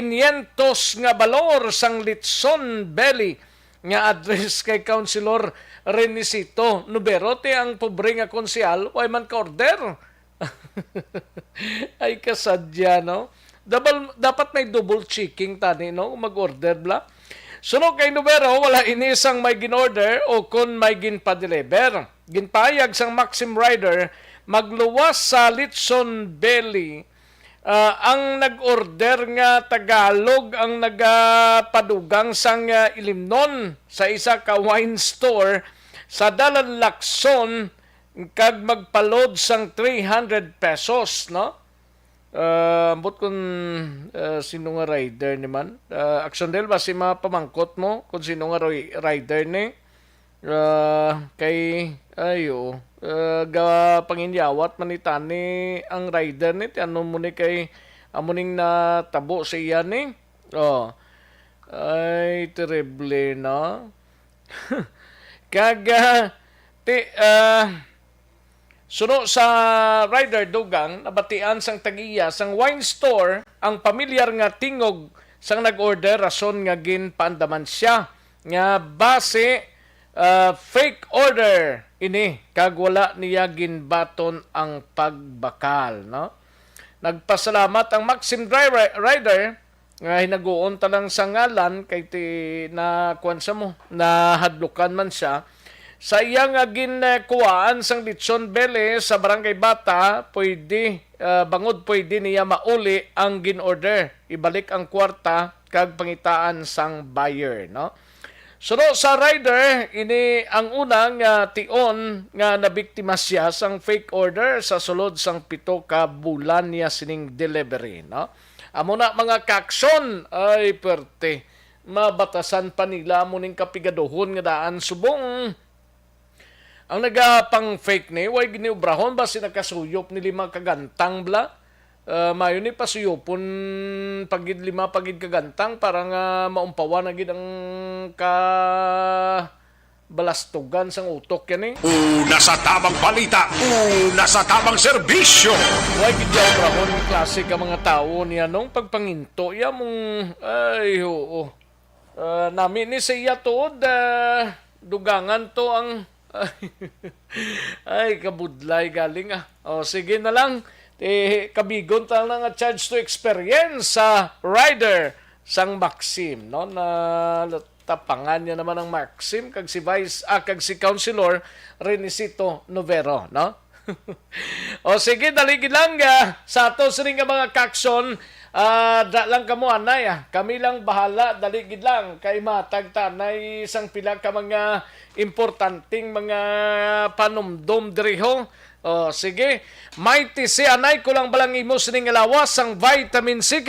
Speaker 1: nga balor sang Litson Belly nga address kay Councilor Renisito Novero. Ti ang pobre nga konsyal, way man ka-order. Ay kasadya, no? Dapat may double checking tani, no? Mag-order bla. Sunog kay Novero, wala inisang may gin-order o kung may gin-pa-deliver. Ginpayag sang Maxim Rider magluwas sa Litson Belly ang nag-order nga Tagalog ang nagapadugang sang ilimnon sa isa ka wine store sa Dalan Lacson kag magpalod sang 300 pesos, no? Ambot kung sino nga rider ni man. Action del ba si mapamangkot mo kung sino nga rider ni? Kay ayo ga panginyawat manitani ang rider ni ano mo ni kay amuning na tabo sa iya ni. Ay terrible na. Kaga suno sa rider dugang nabatian sang tagiya sang wine store ang pamilyar nga tingog sang nag-order rason nga ginpaandaman siya nga base fake order ini kag wala niya ginbaton ang pagbakal, no? Nagpasalamat ang Maxim rider nga hinaguon talang sa ngalan kay na kuwansa mo na hadlukan man siya sa iyang ginkuhaan sang Litson Bele sa Barangay Bata, pwede bangod pwede niya mauli ang gin-order, ibalik ang kwarta kag pangitaan sang buyer, no? Suno sa rider ini ang unang tion nga nabiktima siya sang fake order sa sulod sang 7 ka bulan niya sining delivery, no? Amo na mga kakson ay perte mabatasan pa nila mo ning kapigaduhon nga daan subong. Ang nagapang fake ni, way giniubrahon ba sinakasuyop ni 5 kagantang bla? Mayo ni pasuyopon pagid 5 pagid kagantang para nga maumpawan na gid ang balastugan sang utok yan eh.
Speaker 7: Una sa tamang balita, una sa tamang serbisyo.
Speaker 1: Way gid ubrahon ng klase ka mga tao niya nung pagpanginto ya mong ay oo. Nami ni siya tuod dugangan to ang ay, kabudlay galing sige na lang. Kabigon ta lang nga charge to experience sa rider sang Maxim, no? Na tapangan niya naman ang Maxim kag si kag si Councilor Renisito Novero, no? Sige, daligid lang sa ato sining mga kakson. Da lang kamo anay kami lang bahala, daligid lang kay matag tanay isang pila ka mga importanteng mga panumdum diriho. Sige, mighty si anay ko lang balang imo sining lawas ang vitamin C.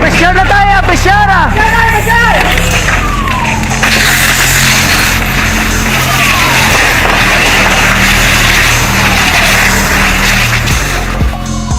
Speaker 14: Presyar na tayo! Presyara!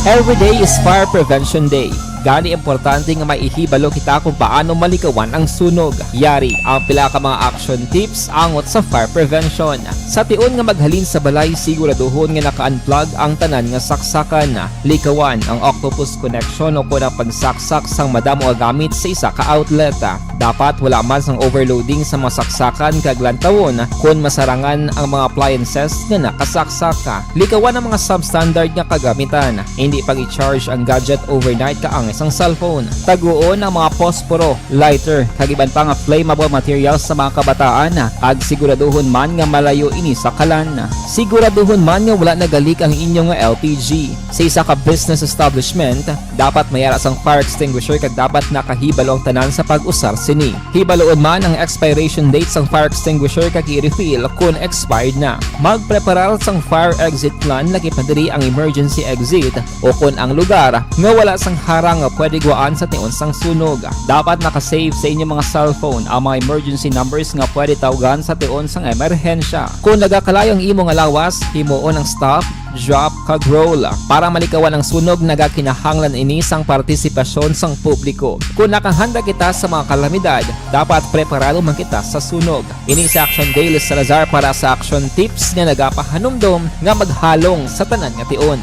Speaker 4: Every day is Fire Prevention Day. Gani importante nga maihibalo kita kung paano malikawan ang sunog. Yari ang pila ka mga action tips angot sa fire prevention. Sa tion nga maghalin sa balay, siguraduhon nga naka-unplug ang tanan nga saksakan. Likawan ang octopus connection o kung ang pagsaksak sang madamo nga gamit sa isa ka outlet. Dapat wala man sang overloading sa mga saksakan kag lantawon kung masarangan ang mga appliances nga nakasaksaka. Likawan ang mga substandard nga kagamitan. Hindi pag i-charge ang gadget overnight kaang device ang cellphone. Taguon ang mga posporo, lighter, kag iban pa nga flammable materials sa mga kabataan ag siguraduhon man nga malayo ini sa kalan. Siguraduhon man nga wala nagalik ang inyong nga LPG. Sa isa ka business establishment, dapat mayara sang fire extinguisher kag dapat nakahibalo ang tanan sa pag-usar sini. Hibaloon man ang expiration date sang fire extinguisher kag i-refill kung expired na. Magpreparar sang fire exit plan lagi padiri ang emergency exit o kung ang lugar nga wala sang harang nga pwede guaan sa tiun sang sunog. Dapat nakasave sa inyong mga cellphone ang mga emergency numbers nga pwede tawagan sa tiun sang emerhensya. Kung nagakalayo ang imong alawas, himuon ang stop, drop, kag roll. Para malikawan ang sunog, nagakinahanglan ini sang partisipasyon sang publiko. Kung nakahanda kita sa mga kalamidad, dapat preparado man kita sa sunog. Ini sa Action Daily Salazar para sa action tips nga nagapahanumdom nga maghalong sa tanan nga tion.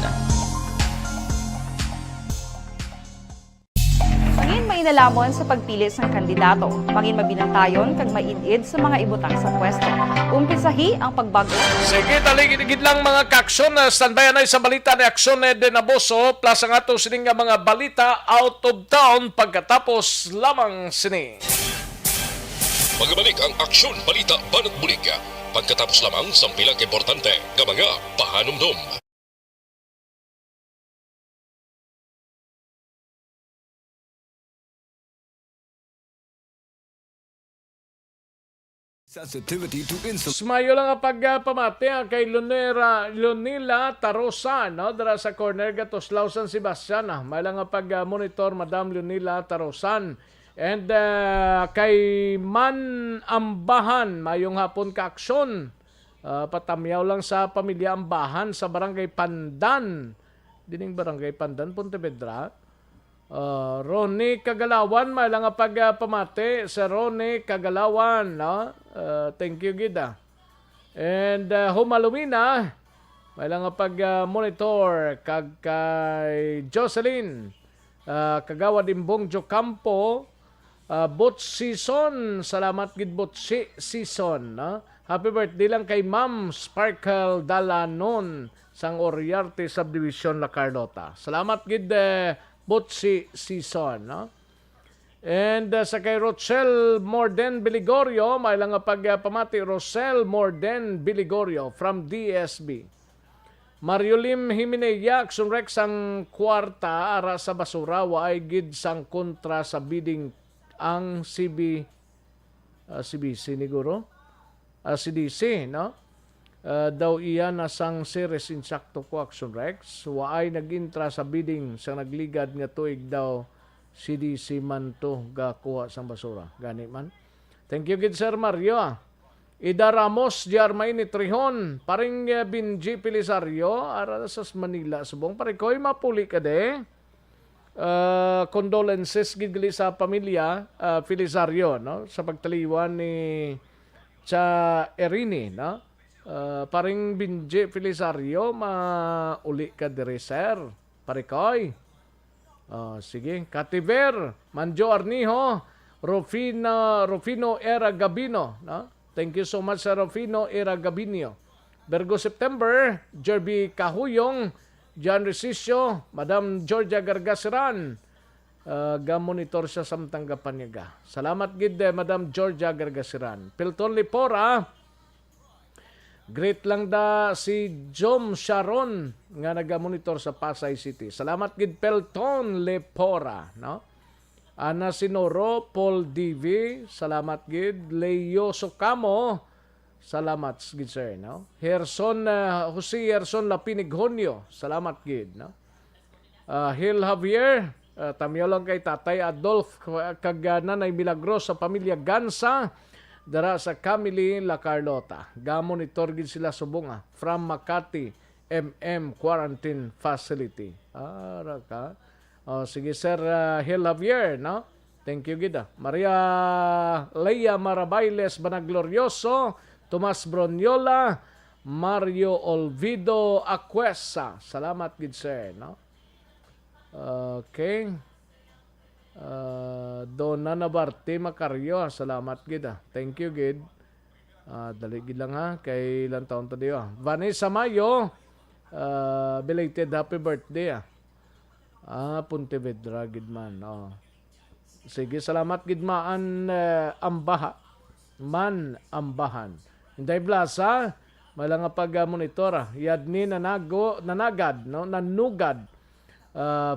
Speaker 5: Mangin may nalamon sa pagpili sang kandidato. Mangin mabinantayon kag mainid sa mga ibutang sa pwesto. Umpisahi ang pagbago.
Speaker 1: Sige, taligid lang mga ka-aksyon. Standby na sa balita ni Aksyon de Naboso. Plus ang ato sining nga mga balita out of town pagkatapos lamang sini.
Speaker 2: Magbalik ang Aksyon Balita Banat Bulig. Pagkatapos lamang sa pilang importante nga mga pahanumdom.
Speaker 15: Sensitivity to insulin.
Speaker 1: Sumayo lang ang pagpamati kay Lunila Tarosa, no? Dara sa corner Gatoslaw San Sebastian. May lang ang pag-monitor Madam Lunila Tarosan. And kay Man Ambahan, mayong hapon ka-aksyon. Patamyaw lang sa pamilya Ambahan sa Barangay Pandan. Dining Barangay Pandan, Pontevedra. Ronnie Kagalawan, may lang ang pagpamati sa Ronnie Kagalawan, no? Thank you, Gida. And Humalumina, may lang ang pag-monitor kay Jocelyn Kagawa Dimbong Jocampo, Bot Season, salamat gid Bot Season, no? Happy birthday lang kay Ma'am Sparkle Dalanon sang Oriarte Subdivision La Carlota. Salamat gid Butsi Season, no? And sa kay Rochelle Morden Biligorio, may lang pagpamati Rochelle Morden Biligorio from DSB. Mario Lim Himeneya, sunrek sang kwarta ara sa basura, waay gid sang kontra sa bidding ang CBC niguro? CDC, no? Daw iyan na sang series insakto ko Action Rex. Waay nagintra sa bidding sa nagligad nga tuig daw CDC man to gakuha sang basura. Gani man. Thank you gid Sir Mario. Ida Ramos, Jarmaini Trihon, paring Binji Pelisario, ara sa Manila, subong. Pare ko'y mapuli ka de. Condolences gid sa pamilya Pelisario, no? Sa pagtaliwan ni Cha Erini, no? Paring Binje Felisario, mauli ka dire, sir. Parikoy. Sige. Kativer, Manjo Arniho, Rufino Era Gabino. No? Thank you so much sa Rufino Era Gabino. Bergo September, Jerby Kahuyong, John Resicio, Madam Georgia Gargasiran. Gamonitor siya samtang kapanyaga. Salamat gid Madam Georgia Gargasiran. Pilton Lipora, great lang da si Jom Sharon nga nagamonitor sa Pasay City. Salamat gid Pelton Lepora, no? Ana Sinoro, Paul DV, salamat gid. Leo Socamo, salamat gid sir, no? Jose Herson Lapinigjonyo, salamat gid, no? Hil Javier, tamyo lang kay Tatay Adolf kag Nanay Milagros sa pamilya Gansa. Dara sa Camille La Carlota. Gamonitor gid sila subong from Makati MM Quarantine Facility. Ara ka. Sige Sir Hil Javier, no? Thank you gid. Maria Leia Marabailes Banaglorioso, Tomas Bronyola, Mario Olvido Aquesa. Salamat gid sir, no? Okay. Donna Nabarte Macario, salamat gid. Thank you gid. Dali gid lang kay ilang taon to diyo. Vanessa Mayo, belated happy birthday. Pontevedra gidman. Oh. Sige, salamat gidmaan ambahan. Hinday Blasa, malang pag-monitor. Yadni nanagad, no? Nanugad.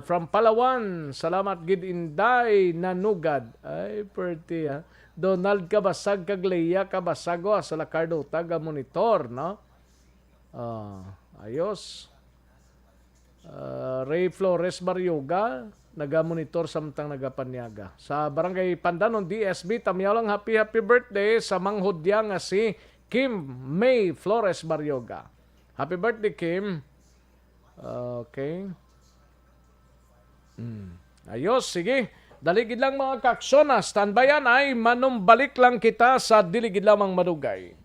Speaker 1: From Palawan, salamat gid Inday nanugad. Ay, pretty ha. Donald Kabasag Kagleya Kabasago sa Lacardo taga monitor, no? Ayos. Ray Flores Baryoga, naga-monitor samtang nagapanyaga. Sa Barangay Pandanon, DSB, tamyaw lang happy birthday sa manghudya nga si Kim May Flores Baryoga. Happy birthday, Kim. Okay. Ayos, sige. Daligid lang mga kaksona. Standbyan ay manumbalik lang kita sa diligid lamang madugay.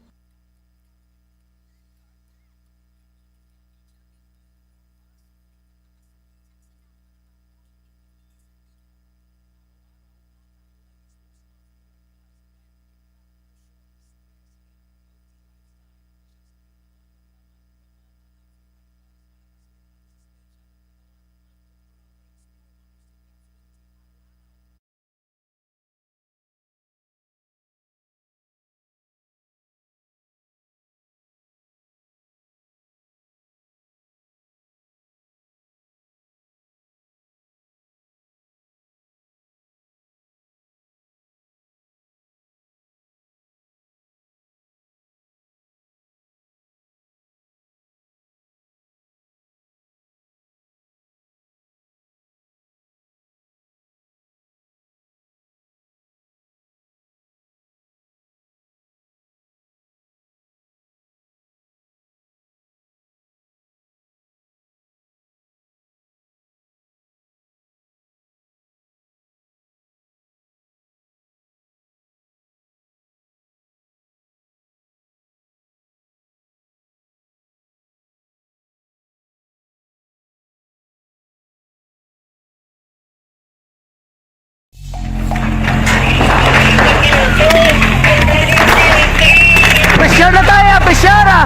Speaker 14: Presyar na tayo, presyara!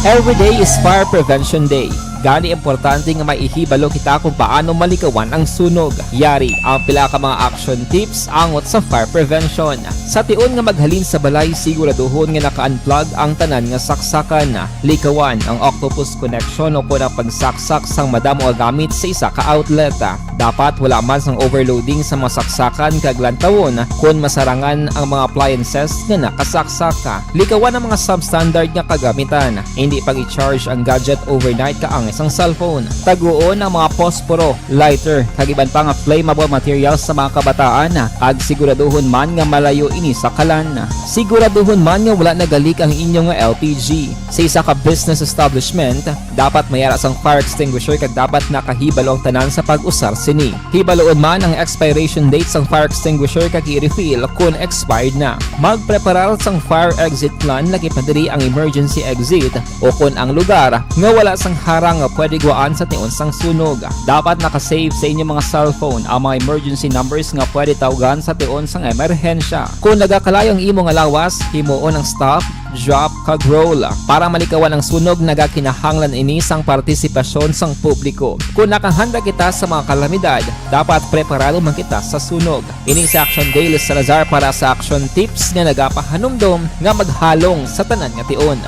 Speaker 4: Every day is Fire Prevention Day. Gani importante nga maihibalo kita kung paano malikawan ang sunog. Yari ang pila ka mga action tips angot sa fire prevention. Sa tion nga maghalin sa balay, siguraduhon nga naka-unplug ang tanan nga saksakan. Likawan ang octopus connection o ang pagsaksak sang madamo nga gamit sa isa ka outlet. Dapat wala man sang overloading sa mga saksakan kag lantawon kung masarangan ang mga appliances nga nakasaksaka. Likawan ang mga substandard nga kagamitan. Hindi pag i-charge ang gadget overnight kaang isang cellphone. Taguon ang mga posporo, lighter, kag iban pa nga flammable materials sa mga kabataan. Ag siguraduhon man nga malayo ini sa kalan. Siguraduhon man nga wala nagalik ang inyong LPG. Sa isa ka business establishment, dapat mayara sang fire extinguisher kag dapat nakahibalo ang tanan sa pag-usar sini. Hibaloon man ang expiration date sang fire extinguisher kag i-refill kung expired na. Magpreparar sang fire exit plan lagi padiri ang emergency exit o kung ang lugar nga wala sang harang nga pwede guwaan sa tion sang sunog. Dapat nakasave sa inyong mga cellphone ang mga emergency numbers nga pwede tawagan sa tion sang emerhensya. Kung nagakalayo ang imong lawas, himuon ang stop, drop, kag roll. Para malikawan ang sunog, nagakinahanglan ini sang partisipasyon sang publiko. Kung nakahanda kita sa mga kalamidad, dapat preparado man kita sa sunog. Ini sa Action Daily Salazar para sa action tips nga nagapahanumdom nga maghalong sa tanan nga tion.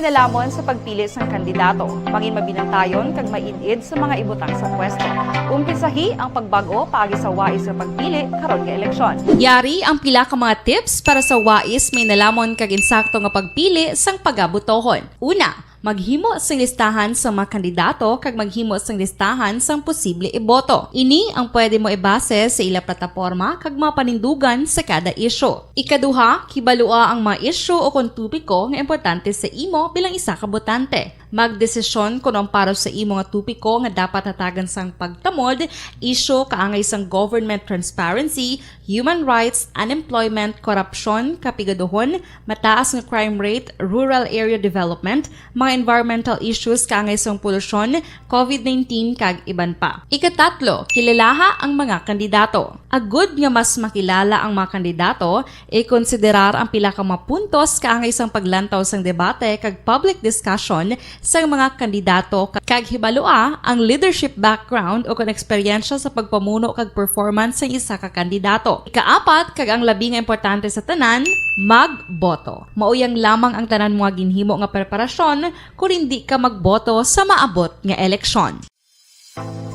Speaker 5: Nalamon sa pagpili sang kandidato, pangin mabinantayon kag mainid sa mga ibutang sa pwesto. Umpisahi ang pagbago paagi sa wais sa pagpili karon nga eleksyon.
Speaker 6: Yari ang pila ka mga tips para sa wais may nalamon kag insakto nga pagpili sang pagabutohon. Una, maghimo sang listahan sa mga kandidato kag maghimo sang listahan sang posible iboto. Ini ang pwede mo ibase sa ila plataporma kag mga panindugan sa kada isyu. Ikaduha, kibalua ang mga isyu o kontupiko nga importante sa imo bilang isa ka botante. Magdesisyon kung ang para sa imo nga tupiko nga dapat hatagan sang pagtamod, isyo kaangay sang government transparency, human rights, unemployment, korupsyon, kapigaduhon, mataas nga crime rate, rural area development, mga environmental issues kaangay sang polusyon, COVID-19 kag iban pa. Ikatatlo, kilalaha ang mga kandidato. Agud nga mas makilala ang mga kandidato, i-konsiderar ang pila ka mga puntos kaangay sang paglantaw sang debate kag public discussion sa mga kandidato kag hibalua ang leadership background o kon eksperyensya sa pagpamuno kag performance sa isa ka kandidato. Ikaapat kag ang labi nga importante sa tanan, magboto. Mauyang lamang ang tanan mga ginhimo nga preparasyon kung hindi ka magboto sa maabot nga eleksyon.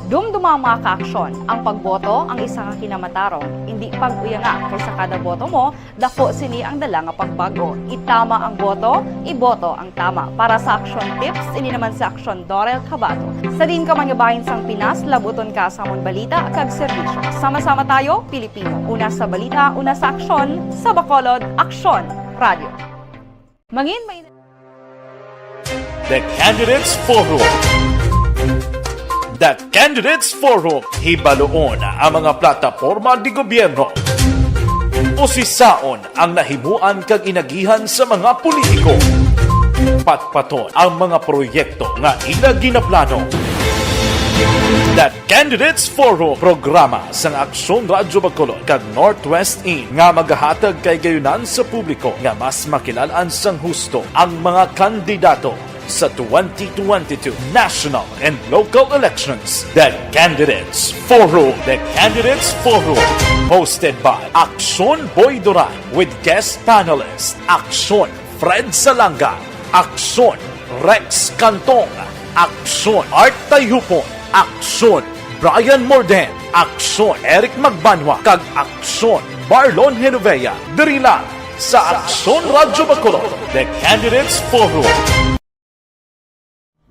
Speaker 5: Dumduma ang mga kaaksyon. Ang pagboto ang isa ka kinamatarong. Hindi pag-uya nga kaysa kada boto mo, dako sini ang dala nga pagbago. Itama ang boto, iboto ang tama. Para sa action tips, ini naman sa Aksyon Dorel Cabato. Sa din ka manyabahin sang Pinas, labuton ka sa among balita kag serbisyo. Sama-sama tayo, Pilipino. Una sa balita, una sa aksyon, sa Bacolod, Aksyon Radio. Mangin may...
Speaker 16: The Candidates Forum. The Candidates Forum, hibaloon ang mga plataporma di gobyerno. Usisaon ang nahimuan kag inagihan sa mga politiko. Patpaton ang mga proyekto nga ila ginaplano. The Candidates Forum, programa sang Aksyon Radio Bacolod kag Northwest In nga magahatag kay gayunan sa publiko nga mas makilalaan sang husto ang mga kandidato sa 2022 national and local elections. The Candidates Forum. The Candidates Forum. Hosted by Aksyon Boy Duran with guest panelists Aksyon Fred Salanga, Aksyon Rex Cantong, Aksyon Art Tayupon, Aksyon Brian Morden, Aksyon Eric Magbanwa, kag Aksyon Marlon Genovea. Diri lang sa Aksyon Radio Bacolod. The Candidates Forum.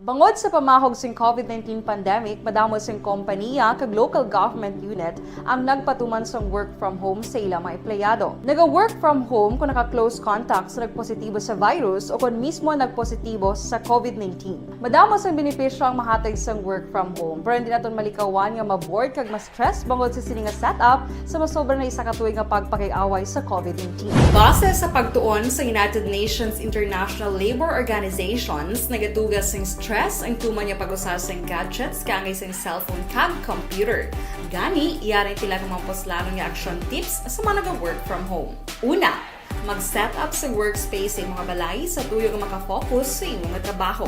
Speaker 5: Bangod sa pamahog sing COVID-19 pandemic, madamo sing kompanya kag local government unit ang nagpatuman sang work from home sa ilang mga empleyado. Naga-work from home kung naka-close contact sa nagpositibo sa virus o kung mismo nagpositibo sa COVID-19. Madamo sang benepisyo ang mahatag sang work from home, pero hindi naton malikawan nga ma-bored kag ma-stress bangod sa sini nga setup sa masobra na isa ka tuig nga pagpakiaway sa COVID-19. Base sa pagtuon sa United Nations International Labor Organizations, nagatugas sing stress ang tuman niya pag-usas ng gadgets kaangay sa cellphone kag computer. Gani, iyaring pila ng mga poslanong nga action tips sa mga nag-work from home. Una, mag-set up sa workspace sa mga balay sa tuyo nga makafocus sa imong trabaho.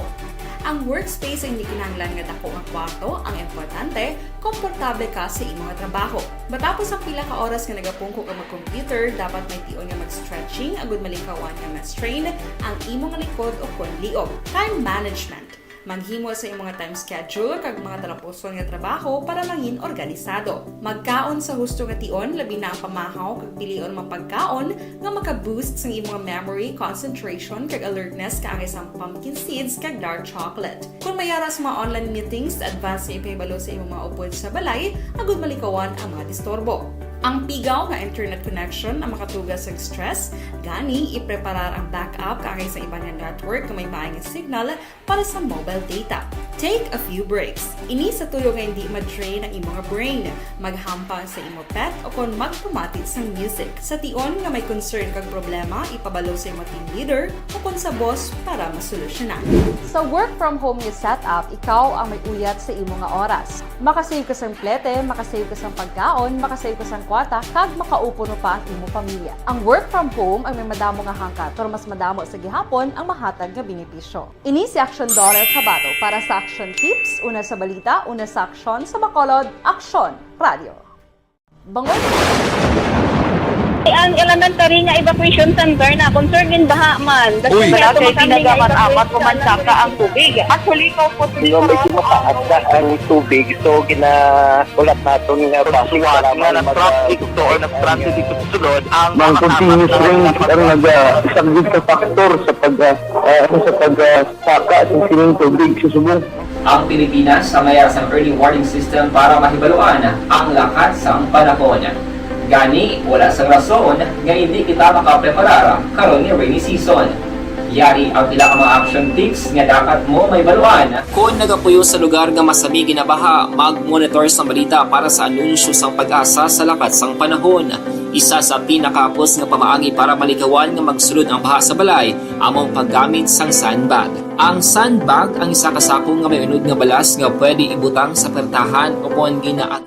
Speaker 5: Ang workspace ay hindi kinahanglan nga dako nga kwarto, ang importante, komportable ka sa imong trabaho. Matapos ang pila ka oras nga nagapungko ka mag-computer, dapat may tion nga mag-stretching agud malikawan nga ma-strain ang imong likod o kon liog. Time management. Maghimo sa imong time schedule kag mga talapuson nga trabaho para mangin organisado. Magkaon sa husto nga tion, labi na ang pamahaw kag pilion mapagkaon nga maka-boost sa imong memory, concentration kag alertness kaangay sang pumpkin seeds kag dark chocolate. Kung mayara sa mga online meetings, advance nga ipahibalo sa imong mga upod sa balay, agud malikawan ang mga disturbo. Ang pigaw nga internet connection ang makatugas sa stress, gani ipreparar ang backup kaangay sa ibang network na may maayong signal para sa mobile data. Take a few breaks. Ini sa tuyo nga hindi ma-drain ang imong brain. Maghampang sa imong pet o kon magpumatit sa music. Sa tion nga may concern kag problema, ipabalo sa imong team leader o kon sa boss para masolusyonan. Sa work from home nga setup, ikaw ang may uyat sa imong nga oras. Makasave ka sa plete, makasave ka sa pagkaon, makasave ka sa kwata, kag makaupo no pa ang imong pamilya. Ang work from home ay may madamo nga hangkat, pero mas madamo sa gihapon ang mahatag nga benepisyo. Ini si Aksyon Dorel Cabato para sa Action Tips, una sa balita, una sa aksyon, sa Bacolod, Aksyon Radio. Bangod.
Speaker 8: Ang elementary nga evacuation center na concern din baha man.
Speaker 10: Uy, kasi pinagamat-amat kumansaka ang tubig. Actually, ikaw po
Speaker 17: Hindi may sumataas na ang tubig. So, ulat natin nga pasig para
Speaker 10: traffic to or nag-traffic dito sa sulod.
Speaker 17: Ang continuous rain ang isang good factor sa pagsaka ng sining tubig sa subong.
Speaker 4: Ang Pilipinas ang mayroon sa early warning system para mahibaluan ang lakas sa panahon. Gani, wala sa rason nga hindi kita makapreparara karon ni rainy season. Yari ang pila ka mga action tips nga dapat mo may baluan. Kung nagapuyo sa lugar nga masabi ginabaha, mag-monitor sa balita para sa anunsyo sang pag-asa sa lakat sang panahon. Isa sa pinakapos nga pamaagi para malikawan nga magsulod ang baha sa balay, among paggamit sang sandbag. Ang sandbag ang isa ka sako nga may unod nga balas nga pwede ibutang sa pertahan o kung ginaat.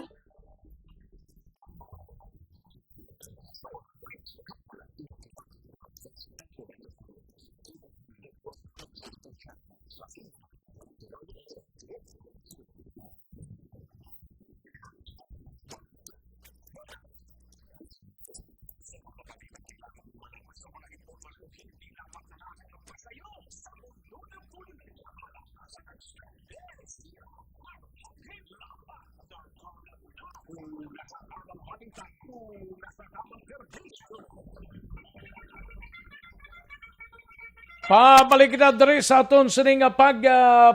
Speaker 1: Pabalik na diri sa aton sining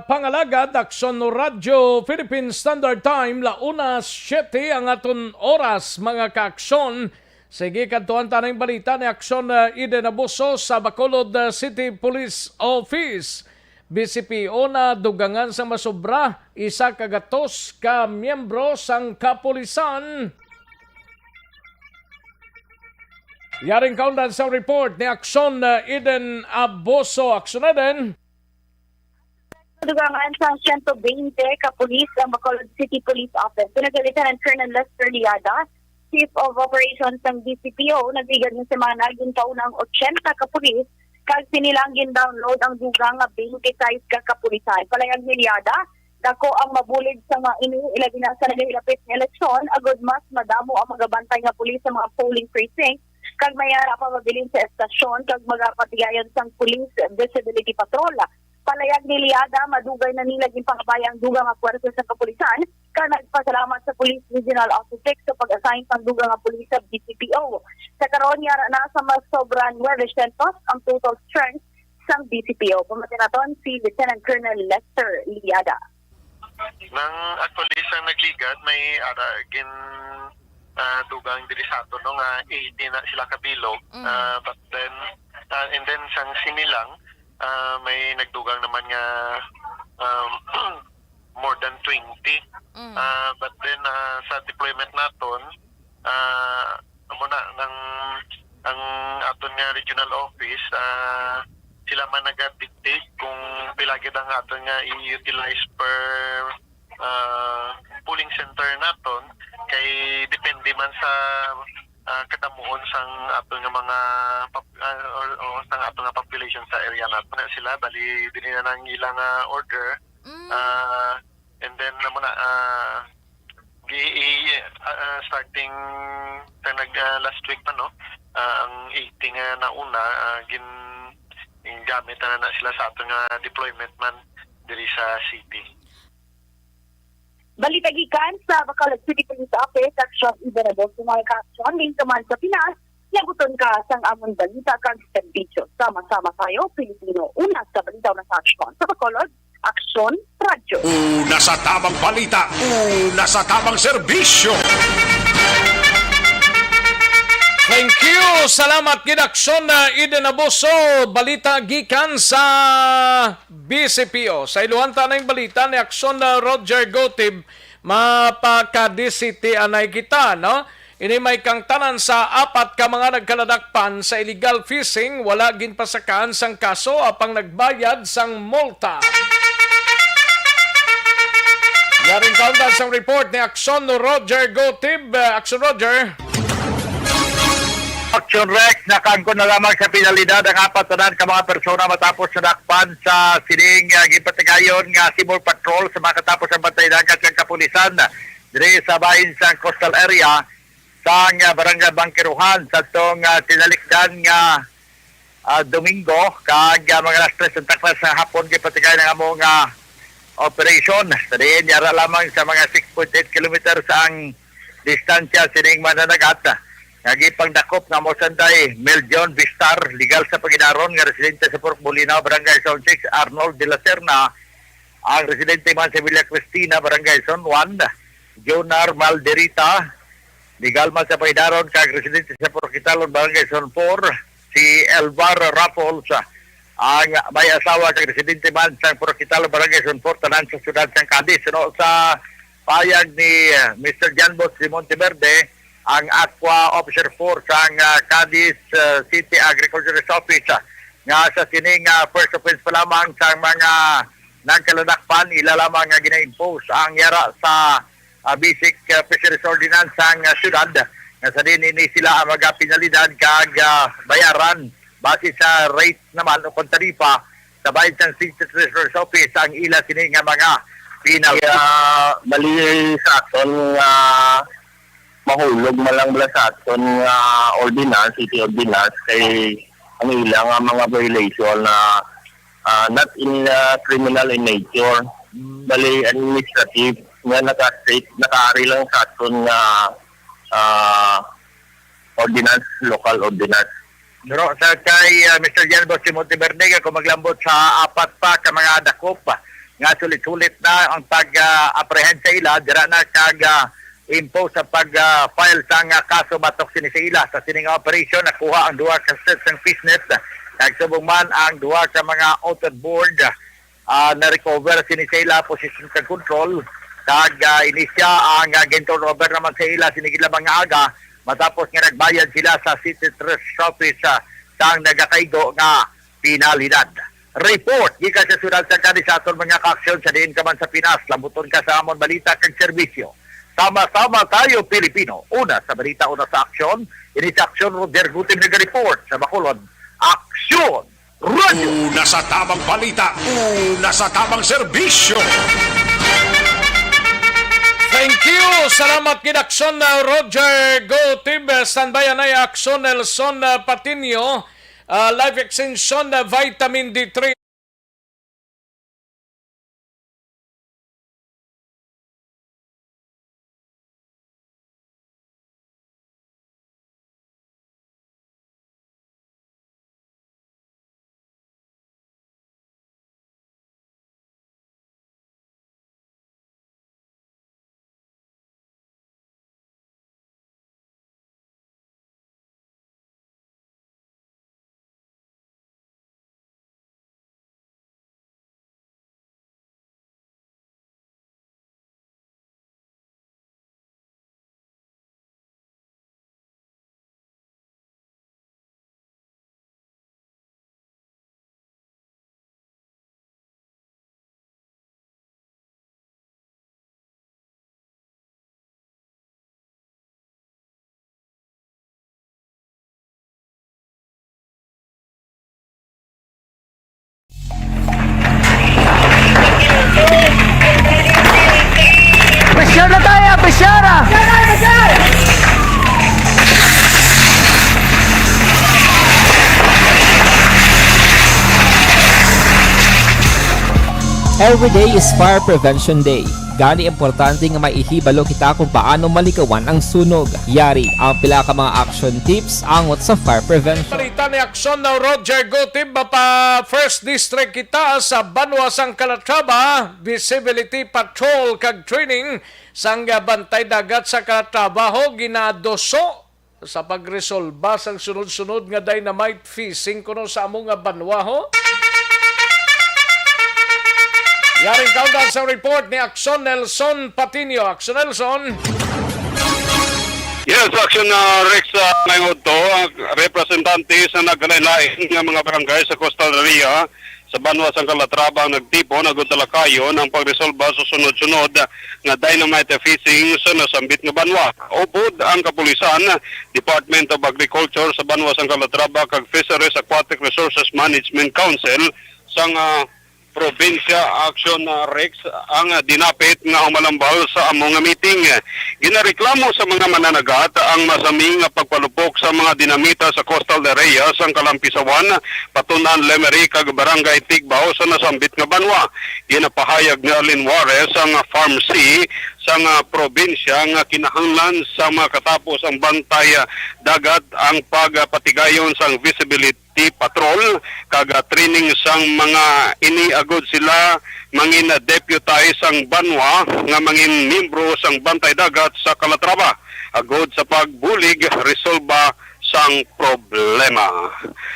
Speaker 1: pangalagad Aksyon Radyo Philippine Standard Time launa 7 ang aton oras mga kaaksyon. Sige kadtuan tanang balita ni Aksyon Eden Abuso sa Bacolod City Police Office. BCPO na dugangan sa masobra isa kagatos ka miyembro sang kapulisan. Yaring kaundan sa report ni Aksyon Eden Abuso. Aksyon Eden.
Speaker 8: Dugangan sa 120 ka-pulis ang Bacolod City Police Office. Pinagalitan ng Colonel Lester Liada, Chief of Operations ng DCPO, nagbigad ng semana gintaon ng 80 ka-pulis kag sinilang gin-download ang dugang 26 ka-kapulisan. Palayag ni Liada, dako ang mabulig sa mga ilagi na sa nagahilapit ng eleksyon, agod mas madamo ang magabantay nga pulis sa mga polling precinct kag mayara pa mabilin sa estasyon kag magapatigayon sang Police Visibility Patrol. Palayag ni Liada, madugay na nila ginpangabayang dugang nga puwersa sa kapulisan kag nagpasalamat sa Police Regional Office sa pag-assign pang dugang nga pulis sa BCPO. Sa karon yara na sa mas sobrang 900 ang total strength sang BCPO. Pumatinaton si Lieutenant Colonel Lester Liada.
Speaker 9: Nang actually sa nagligad may dugang diri sa ato no nga 80 na sila kabilog, but then and then sang sinilang may nagdugang naman nga more than 20, but then sa deployment naton muna ng ang aton nga regional office sila man naga-dictate kung pila gid ang aton nga i-utilize per polling center naton kay depende man sa katamuon sang ato nga mga sang ato nga population sa area naton sila bali dinhi na nang ilang order and then muna starting sa last week pa no ang 18 nga nauna gamit na sila sa ato nga deployment man diri sa city.
Speaker 8: Balitagikan sa Bacolod City Police Office, Aksyon Eden Abuso, mga kaaksyon, link naman sa Pinas, yaguton ka sang amon balita kang serbisyo. Sama-sama tayo, Pilipino, una sa balita na sa aksyon. Sa Bacolod, Aksyon Radyo.
Speaker 7: Una sa tamang balita, una sa tamang serbisyo.
Speaker 1: Thank you. Salamat gid Aksyon Eden Abuso. Balita gikan sa BCPO. Sa iluhanta na yung balita ni Aksyon Roger Gotib, mapaka-DCT anay kita, no? Ini may kang tanan sa 4 ka mga nagkaladakpan sa illegal fishing, wala ginpasakaan sang kaso apang nagbayad sang multa. Yaring kaundan sang report ni Aksyon Roger Gotib. Aksyon Roger.
Speaker 18: Action Rex, nakangko na lamang sa penalidad ang 4 ka mga persona matapos nadakpan sa sining gipatigayon nga Timor Patrol sa mga katapos ang bantay dagat ng kapulisan diri sa bahin sa coastal area sa barangay Bangkiruhan sa tong tinalikdan nga Domingo kag mga alas 3 ng taklas sa hapon gipatigayon ang among operation. Sa diin yara lamang sa mga 6.8 kilometers ang distansya sining mananagat. Nagipangdakop nga mosanday Meljon Vistar, legal sa Panginaron nga residente sa Port Molino, Barangay Zone 6, Arnold de la Serna, ang residente man sa Villa Cristina, Barangay Zone 1, Jonar Malderita, legal man sa Panginaron kag residente sa Port Quitalon, Barangay Zone 4, si Elvar Raffles, ang may asawa kag residente man sa Purokitalo Barangay Sunport tanan sa syudad sang Cadiz no sa payag ni Mr. Janbos de Monteverde ang Aqua Officer 4 sang Cadiz City Agricultural Office nga sa sining first offense pa lamang sa mga nagkaladakpan ila lamang nga gina-impose ang yara sa basic fisheries ordinance sang syudad nga sa din ini sila ang magapinalidad kag bayaran base sa rate naman o kontaripa sa bayad sang City Treasurer's Office ang ila sini nga mga penalty.
Speaker 17: Bali sa aton nga mahulog malang bala sa aton nga ordinance, city ordinance kay ang ilang mga violation na not in criminal in nature, bali administrative nga naka-state, naka-ari lang sa aton nga ordinance, local ordinance.
Speaker 18: Pero sa kay Mr. Janbos de Monteverde kung maglambot sa apat pa ka mga dakop nga sulit-sulit na ang pag-apprehend sa ila, dira na kag impose sa pag-file sa kaso batok sini sa ila sa sining operation nakuha ang duha ka sets ng fishnet kag subong man ang duha ka mga outed board na recover sini sa ila position kag control kag inisya ang ginturn over naman sa ila sini gila mga aga matapos nga nagbayad sila sa City Treasurer's Office sang nagakaigo nga penalidad. Report gikan sa syudad sa Cadiz sa aton mga kaaksyon sa diin ka man sa Pinas lambuton ka sa amon balita kag serbisyo. Sama-sama tayo Pilipino. Una sa balita, una sa aksyon. Ini sa aksyon Roder Gutim nag-report sa Bacolod. Aksyon Radio.
Speaker 7: Una sa tamang balita, una sa tamang serbisyo.
Speaker 1: Thank you. Salamat kid Aksyon na Roger Go Team. Standby na Aksyon Nelson Patinio. Live extension na vitamin D3.
Speaker 14: Pressure na tayo, pressure!
Speaker 4: Every day is Fire Prevention Day. Gani importante nga maihibalo kita kung paano malikawan ang sunog. Yari ang pila ka mga action tips angot sa fire prevention.
Speaker 1: Balita ni Aksyon na Roger Go Team pa First District kita sa Banwa sang Calatrava. Visibility Patrol kag training sang bantay dagat sa Calatrava ginadoso sa pagresolba sang sunod-sunod nga dynamite fishing kuno sa among Banwa ho. Yaring countdown sa report ni Aksyon Nelson Patinio. Aksyon Nelson.
Speaker 19: Yes, Aksyon Rex ngayong ito, representante sa nagkalain ng mga barangay sa Coastal Area sa Banwa sang Calatrava ang nagtipo nagudalakayon ang pagresolba sa sunod-sunod nga dynamite fishing sa nasambit nga Banwa. Upod ang kapulisan, Department of Agriculture sa Banwa sang Calatrava kag Fisheries Aquatic Resources Management Council sang Probinsya Action Rex ang dinapit nga humalambal sa among meeting. Ginareklamo sa mga mananagat ang masaming pagpalupok sa mga dinamita sa coastal area sang Kalampisawan, Patunan, Lemery kag Barangay Tigbao sa nasambit nga Banwa. Ginapahayag ni Alin Juarez ang Farm C sang probinsya nga kinahanglan sa makatapos ang bantay dagat ang pagpatigayon sang visibility patrol kag training sang mga iniagod sila mangin deputize sang Banwa nga mangin membro sang bantay dagat sa Calatrava agod sa pagbulig resolba sang problema.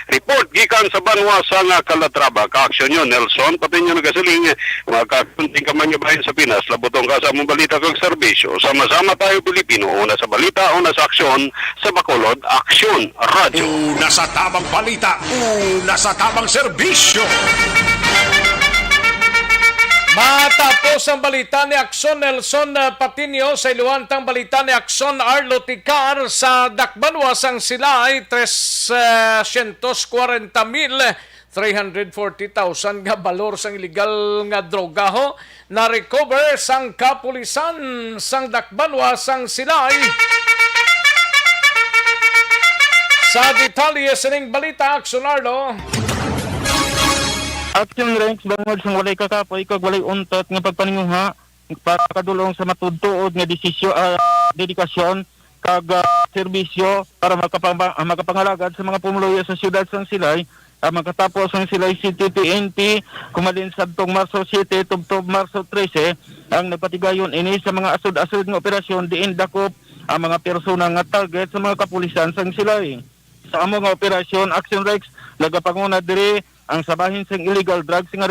Speaker 19: Report gikan sa Banwa sang Calatrava. Ka-aksyon yun, Nelson. Pati nyo nagasiling, makakunting ka man bahin sa Pinas, labutong ka sa mong balita kag serbisyo. Sama-sama tayo Pilipino, una sa balita, una sa aksyon, sa Bacolod, Aksyon Radio.
Speaker 7: Una sa tamang balita, una sa tamang serbisyo.
Speaker 1: Matapos ang balita ni Akson Nelson Patinio sa iluwantang balita ni Akson Arlo Ticar sa Dakbanwa sang Silay 340,340,000 nga balor sang illegal nga droga ho na recover sang kapulisan sang Dakbanwa sang Silay. Sa detalye sining balita Akson Arlo.
Speaker 20: Action ranks bangod sa walay kakapoy kag walay untot nga pagpaninguha para kadulong sa matudtuod nga desisyon dedikasyon kag serbisyo para makapangalagad sa mga pumuluyo sa siyudad sang Silay. Magkatapos ang Silay City PNP kumalin sa Marso 7 tubtob Marso 13 ang nagpatigayon ini sa mga asud-asud nga operasyon diin dakop ang mga persona nga target sa mga kapulisan sang Silay. Sa among nga operasyon Action Rex nagapanguna diri ang sabahin sang illegal drugs nga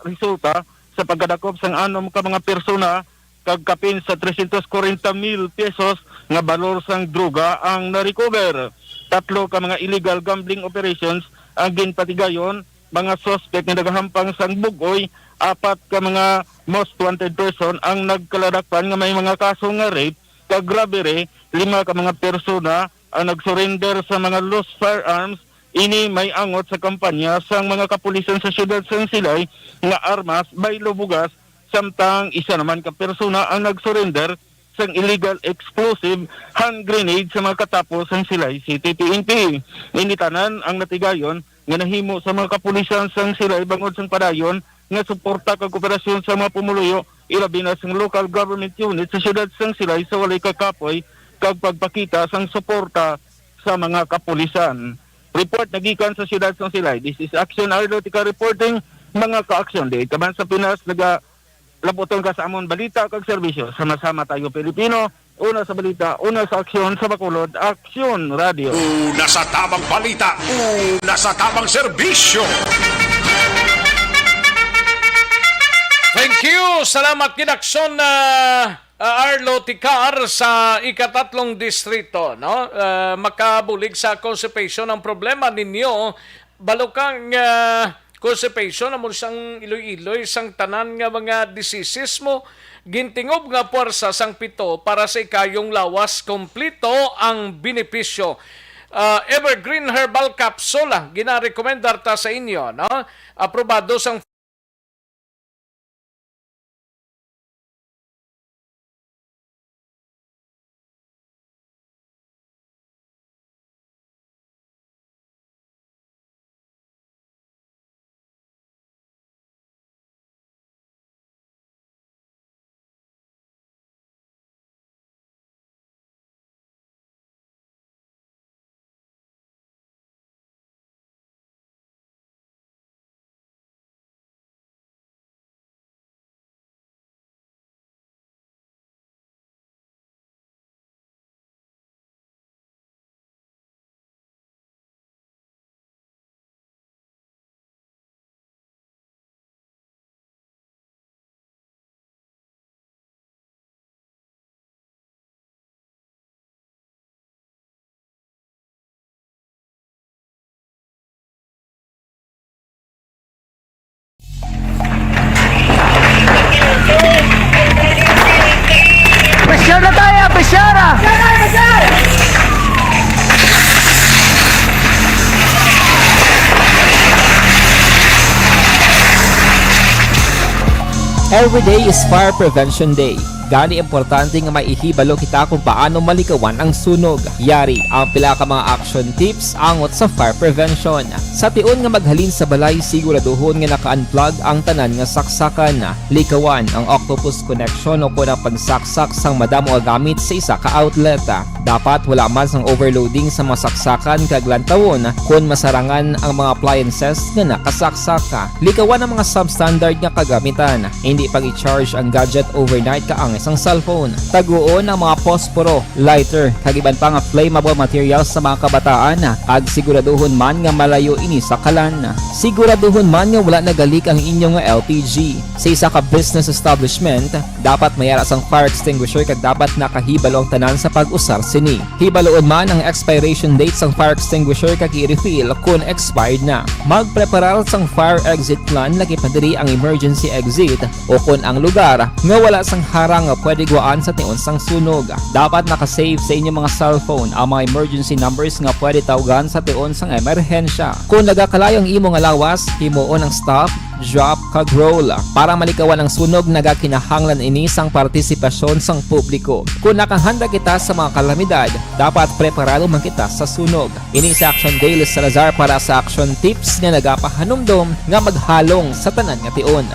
Speaker 20: resulta sa pagkadakop sang anom ka mga persona kag kapin sa 340,000 pesos nga balor sang droga ang na-recover. 3 ka mga illegal gambling operations ang ginpatigayon, mga suspect nga nagahampang sang bugoy, 4 ka mga most wanted person ang nagkaladakpan nga may mga kaso nga rape kag robbery, 5 ka mga persona ang nagsurrender sa mga lost firearms. Ini may angot sa kampanya sang mga kapulisan sa siyudad sang Silay nga armas, baylo bugas, samtang isa naman ka persona ang nagsurrender sang illegal explosive hand grenade sa mga katapos sang Silay City PNP. Initanan ang natigayon nga nahimo sa mga kapulisan sang Silay bangod sang padayon nga suporta kag operasyon sa mga pumuluyo ilabi na sang local government unit sa siyudad sang Silay sa walay kakapoy kag pagpakita sang suporta sa mga kapulisan. Report nagikan sa siyudad sang Silay. This is Action Arlotica reporting mga ka-aksyon. Di kaman sa Pinas nagalabuton ka sa amon balita kag serbisyo. Sama-sama tayo Pilipino. Una sa balita, una sa aksyon sa Bacolod, Aksyon Radio.
Speaker 7: Una sa tamang balita, una sa tamang serbisyo.
Speaker 1: Thank you. Salamat Kinakson Arlo Ticar sa ikatatlong distrito, no? Makabulig sa constipation ang problema ninyo. Balukang constipation amo sang iloy-iloy sang tanan nga mga diseases mo. Gintingob nga puwersa sang pito para sa ikayong lawas kompleto ang benepisyo. Evergreen Herbal Capsule ginarekomendar ta sa inyo, no? Aprobado sang
Speaker 14: Presyar na tayo, presyara!
Speaker 4: Every day is Fire Prevention Day. Gani importante nga maihibalo kita kung paano malikawan ang sunog. Yari ang pila ka mga action tips angot sa fire prevention. Sa tion nga maghalin sa balay, siguraduhon nga naka-unplug ang tanan nga saksakan. Likawan ang octopus connection o kung ang pagsaksak sang madamo nga gamit sa isa ka outlet. Dapat wala man sang overloading sa mga saksakan kag lantawon kung masarangan ang mga appliances nga nakasaksaka. Likawan ang mga substandard nga kagamitan. Hindi pag i-charge ang gadget overnight kaang device ang cellphone. Taguon ang mga posporo, lighter, kag iban pa nga flammable materials sa mga kabataan kag siguraduhon man nga malayo ini sa kalan. Siguraduhon man nga wala nagalik ang inyong LPG. Sa isa ka business establishment, dapat mayara sang fire extinguisher kag dapat nakahibalo ang tanan sa pag-usar sini. Hibaloon man ang expiration date sang fire extinguisher kag i-refill kung expired na. Magpreparar sang fire exit plan lagi pa diri ang emergency exit o kung ang lugar nga wala sang harang nga pwede guaan sa tiun sang sunog. Dapat nakasave sa inyong mga cellphone ang mga emergency numbers nga pwede tawagan sa tiun sang emerhensya. Kung nagakalayo ang imong lawas, himuon ang stop, drop kag roll para malikawan ang sunog nagakinahanglan ini sang partisipasyon sang publiko. Kung nakahanda kita sa mga kalamidad, dapat preparado man kita sa sunog. Ini sa Action Daily Salazar para sa action tips nga nagapahanumdom nga maghalong sa tanan nga tion.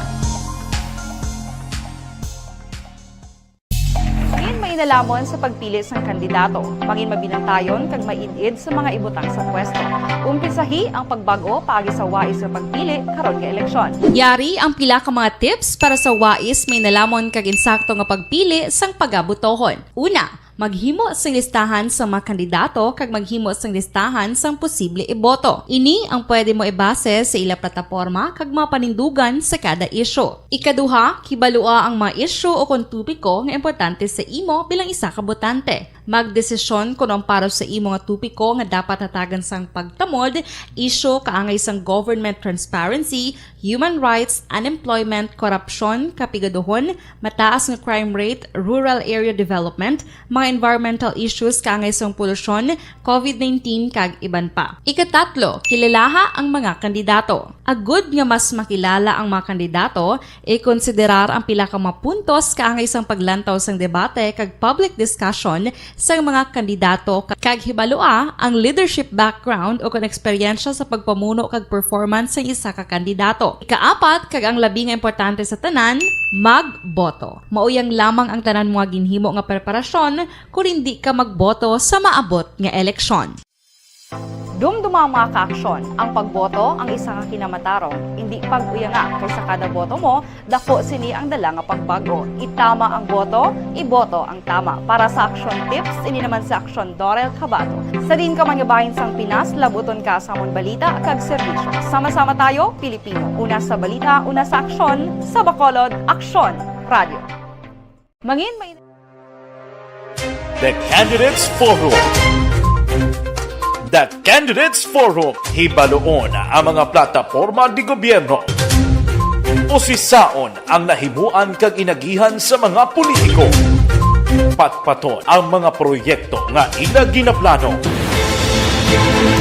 Speaker 5: Nalamon sa pagpili sang kandidato, mangin mabinantayon kag mainid sa mga ibutang sa pwesto. Umpisahi ang pagbago paagi sa wais sa pagpili karon nga eleksyon.
Speaker 6: Yari ang pila ka mga tips para sa wais may nalamon kag insakto nga pagpili sang pagabutohon. Una, maghimo sang listahan sa mga kandidato kag maghimo sang listahan sang posible iboto. Ini ang pwede mo ibase sa ila plataporma kag mga panindugan sa kada isyu. Ikaduha, kibalua ang mga isyu o kung tupiko nga importante sa imo bilang isa ka botante. Magdesisyon kung ang para sa imo nga tupiko nga dapat hatagan sang pagtamod, isyu kaangay sang government transparency, human rights, unemployment, korupsyon, kapigaduhon, mataas nga crime rate, rural area development, mga environmental issues kaangay sang polusyon, COVID-19 kag iban pa. Ikatatlo, kilalaha ang mga kandidato. Agud nga mas makilala ang mga kandidato, i-konsiderar ang pila ka mga puntos kaangay sang paglantaw sang debate kag public discussion sang mga kandidato kag hibalua ang leadership background o kon eksperyensya sa pagpamuno kag performance sa isa ka kandidato. Ikaapat kag ang labi nga importante sa tanan, magboto. Mauyang lamang ang tanan mga ginhimo nga preparasyon kung hindi ka magboto sa maabot nga eleksyon.
Speaker 5: Dumduma ang mga kaaksyon, ang pagboto ang isa ka kinamatarong, hindi pag-uyanga kaysa kada boto mo, dako sini ang dala nga pagbago. Itama ang boto, iboto ang tama. Para sa action tips, ini naman sa action Dorel Cabato. Sa din ka manyabahin sang Pinas, labuton ka sa amon balita kag serbisyo. Sama-sama tayo, Pilipino. Una sa balita, una sa aksyon, sa Bacolod, Aksyon Radio. Mangin may
Speaker 16: The Candidates Forum. The Candidates Forum, hibaloon ang mga plataporma di gobyerno. Usisaon ang nahimuan kag inagihan sa mga politiko. Patpaton ang mga proyekto nga ila ginaplano.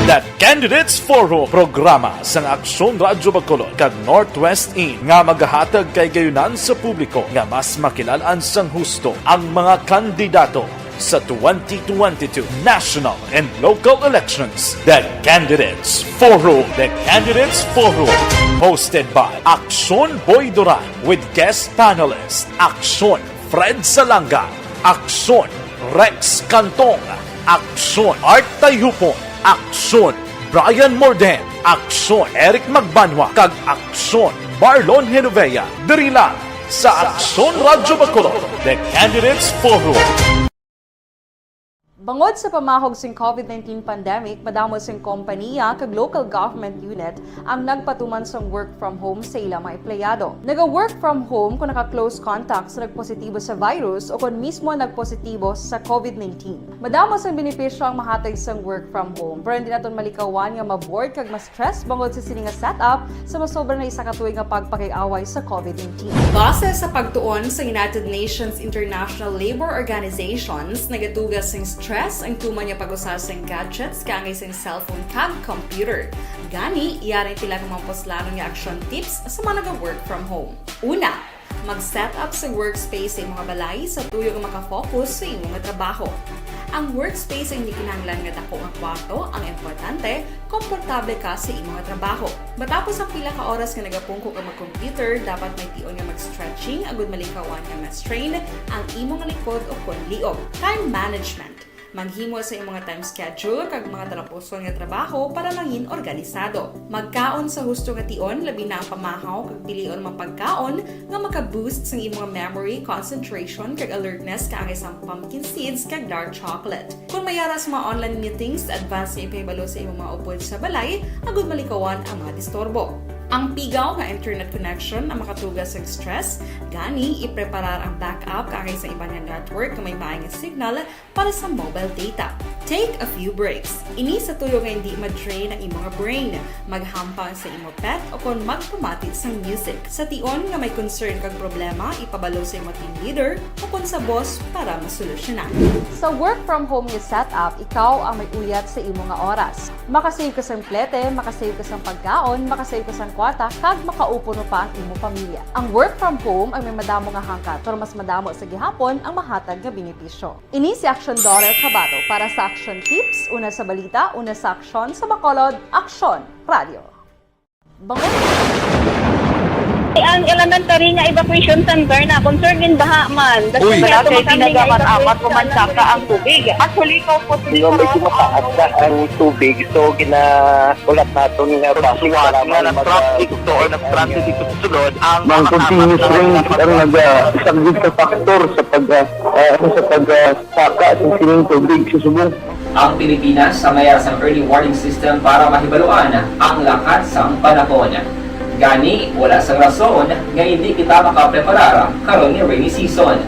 Speaker 16: The Candidates Forum, programa sang Aksyon Radyo Bacolod kag Northwest In nga magahatag kay gayunan sa publiko nga mas makilalaan sang husto ang mga kandidato sa 2022 national and local elections. The Candidates Forum. The Candidates Forum. Hosted by Aksyon Boy Duran with guest panelists Aksyon Fred Salanga, Aksyon Rex Cantong, Aksyon Art Tayupon, Aksyon Brian Morden, Aksyon Eric Magbanwa, kag Aksyon Marlon Genovea. Diri lang sa Aksyon Radyo Bacolod. The Candidates Forum.
Speaker 5: Bangod sa pamahog sing COVID-19 pandemic, madamo sing kompanya kag local government unit ang nagpatuman sang work from home sa ilang mga empleyado. Naga-work from home kung naka-close contact sa nagpositibo sa virus o kung mismo nagpositibo sa COVID-19. Madamo sang benepisyo ang mahatag sang work from home, pero hindi naton malikawan nga ma-bored kag ma-stress bangod sa sini nga setup sa masobra na isa ka tuig nga pagpakiaway sa COVID-19. Base sa pagtuon sa United Nations International Labor Organizations, nagatugas sang stress ang tuman niya pag-usar sa gadgets kaangay sa cellphone kag computer. Gani, iyarin tila ng mga poslano nga action tips sa mga nag-work from home. Una, mag-set up sa workspace sa mga balay sa tuyo nga makafocus sa imong trabaho. Ang workspace ay hindi kinahanglan nga dako nga kwarto, ang importante, komportable ka sa imong trabaho. Matapos ang pila ka oras nga nagapungko ka mag-computer, dapat may tion nga mag-stretching agud malikawan nga ma-strain ang imong likod o kon liog. Time management.
Speaker 6: Maghimo sa imong time schedule kag mga tarapuson nga trabaho para mangin organisado. Magkaon sa husto nga tion, labi na ang pamahaw kag pilion mga pagkaon nga maka-boost sa imong memory, concentration kag alertness kaangay sa pumpkin seeds kag dark chocolate. Kung mayara sa mga online meetings, advance sa ipahibalo sa imong mga upod sa balay, agud malikawan ang mga disturbo. Ang pigaw nga internet connection ang makatugas sa stress, gani ipreparar ang backup kaangay sa ibang nga network nga may maayong signal para sa mobile data. Take a few breaks. Ini sa tuyo nga hindi ma-drain ang imong brain, maghampang sa imong pet o kung magpamati sa music. Sa tion nga may concern kag problema, ipabalo sa imong team leader o kung sa boss para masolusyonan.
Speaker 5: Sa work from home nga setup, ikaw ang may uyat sa imong nga oras. Makasave ka sa plete, makasave ka sa pagkaon, makasave ka sa kwarta, kag makaupo no pa ang imong pamilya. Ang work from home ay may madamo nga hangkat, pero mas madamo sa gihapon ang mahatag nga benepisyo. Ini si Action Daughter Cabato para sa Action Tips, una sa balita, una sa aksyon, sa Bacolod, Action Radio. Bangon!
Speaker 8: Ang elementary nga evacuation center na concern din baha man.
Speaker 10: Uy, kasi pinagamat-amat kumansaka ang tubig. Actually, ikaw po
Speaker 17: Hindi medyo mataas na ang tubig. So, ulat natin nga
Speaker 10: pasuwag nga ng traffic to or nag-transit dito sa sulod ang
Speaker 17: mga continuous rain ang isang good factor sa pagsaka at sining tubig sa subong.
Speaker 4: Ang Pilipinas sa mayroon sa early warning system para mahibaluan ang lakas sa panahon. Gani, wala sa rason nga hindi kita makapreparar karon ni rainy season.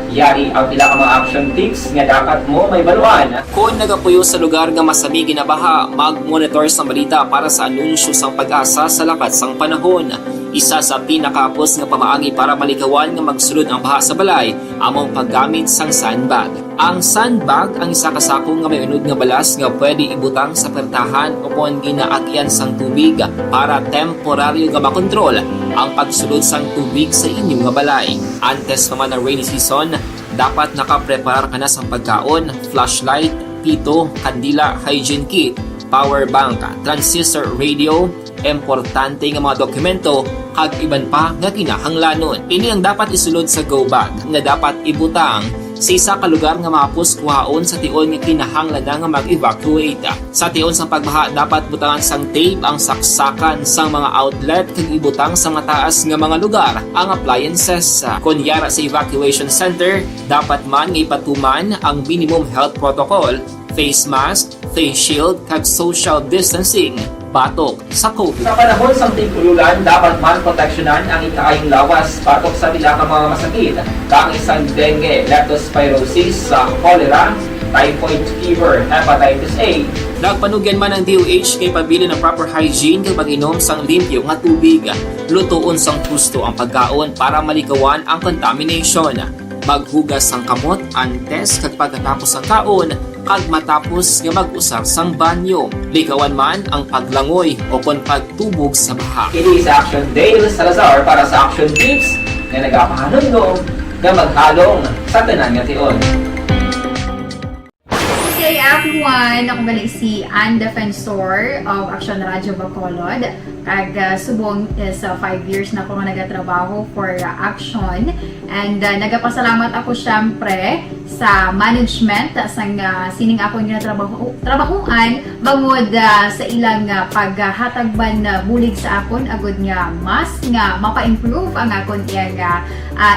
Speaker 4: Yari ang pila ka mga action tips nga dapat mo may baluan. Kung nagapuyo sa lugar nga masabi ginabaha, mag-monitor sa balita para sa anunsyo sang pag-asa sa lakat sang panahon. Isa sa pinakapos nga pamaagi para malikawan nga magsulod ang baha sa balay, among paggamit sang sandbag. Ang sandbag ang isa ka sako nga may unod nga balas nga pwede ibutang sa pertahan o kung ginaagyan sang tubig para temporaryo nga makontrol ang pagsulod sang tubig sa inyong nga balay. Antes naman ng rainy season, dapat nakapreparar ka na sa pagkaon, flashlight, pito, kandila, hygiene kit, power bank, transistor radio, importante nga mga dokumento kag iban pa nga kinahanglanon. Ini ang dapat isulod sa go bag nga dapat ibutang sa isa ka lugar nga mapos kuhaon sa tion nga kinahanglan nga mag-evacuate. Sa tion sa pagbaha dapat butangan sang tape ang saksakan sang mga outlet kag ibutang sa mga taas nga mga lugar ang appliances. Kunyara sa evacuation center, dapat man nga ipatuman ang minimum health protocol, face mask, face shield kag social distancing. Patok sa COVID. Sa panahon sa tig-ululan, dapat man proteksyonan ang ikaayong lawas patok sa pila ka mga masakit, kang isang dengue, leptospirosis, cholera, typhoid fever, hepatitis A. Nagpanugyan man ang DOH kay pabili ng proper hygiene kay pag-inom sang limpyo nga tubig. Lutuon sang gusto ang pagkaon para malikawan ang contamination. Maghugas sang kamot antes kag pagkatapos ang kaon kag matapos nga mag-usar sang banyo. Likawan man ang paglangoy o kon pagtubog sa baha. Kini sa Action Dale Salazar para sa Action Tips nga nagapahanundong nga maghalong sa tanan nga tion.
Speaker 21: Hey everyone! Ako bali si Ann Defensor of Action Radio Bacolod. Kag subong sa 5 years na ako nga nagatrabaho for Action. And nagapasalamat ako syempre sa management sang sining ako nga trabahuan bangod sa ilang paghatagban bulig sa akon agud nga mas nga mapa-improve ang akon nga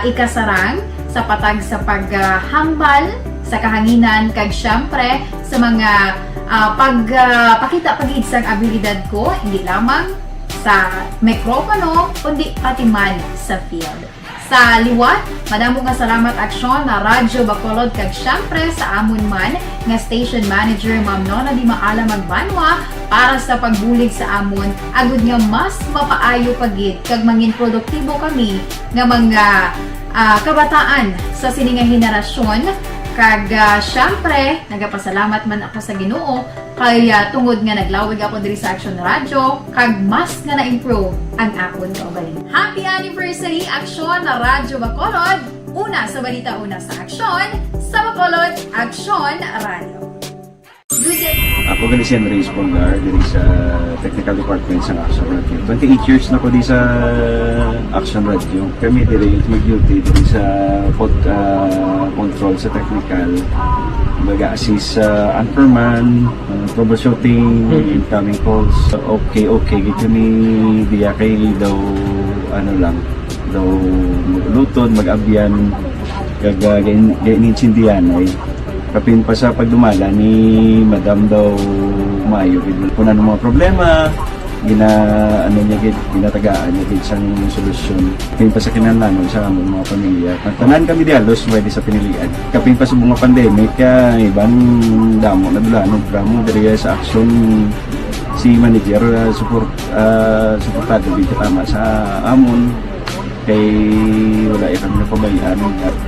Speaker 21: ikasarang sa patag sa paghambal sa kahanginan kag syempre sa mga pagpakita pagid sang abilidad ko hindi lamang sa mikropono kundi pati man sa field. Sa liwat, madamo nga salamat Aksyon na Radyo Bacolod kag syempre sa amon man nga station manager Ma'am Nona Di Maala Magbanwa para sa pagbulig sa amon agud nga mas mapaayo pagid kag mangin produktibo kami nga mga kabataan sa siningang henerasyon. Kag syempre, nagapasalamat man ako sa Ginoo kay tungod nga naglawig ako diri sa Action Radio kag mas nga na-improve ang akon kaugalingon. Happy anniversary Action na Radyo Bacolod! Una sa balita, una sa Action, sa Bacolod, Action Radio.
Speaker 22: Ako gali si Andres Polgar diri sa Technical Department sa Action Radio. 28 years na ko di sa Action Radio. Kami diri mag-duty diri sa control sa technical, mag-assist sa anchorman, troubleshooting, incoming calls. Okay, gito ni diya kay daw, daw maglutod, mag-abyan, ganinsindihan ay kapin pa sa pagdumala ni Madam daw Mayo. Kung ano mga problema, ginatagaan niya isang solusyon. Kapin pa sa kinahanglan sa among mga pamilya. Tanan kami dialos pwede sa pinilian. Kapin pa sa mga pandemic, ibang damo na dulanog dramo diri sa action si manager suportado dito tama sa amon kay wala kami napabayaan.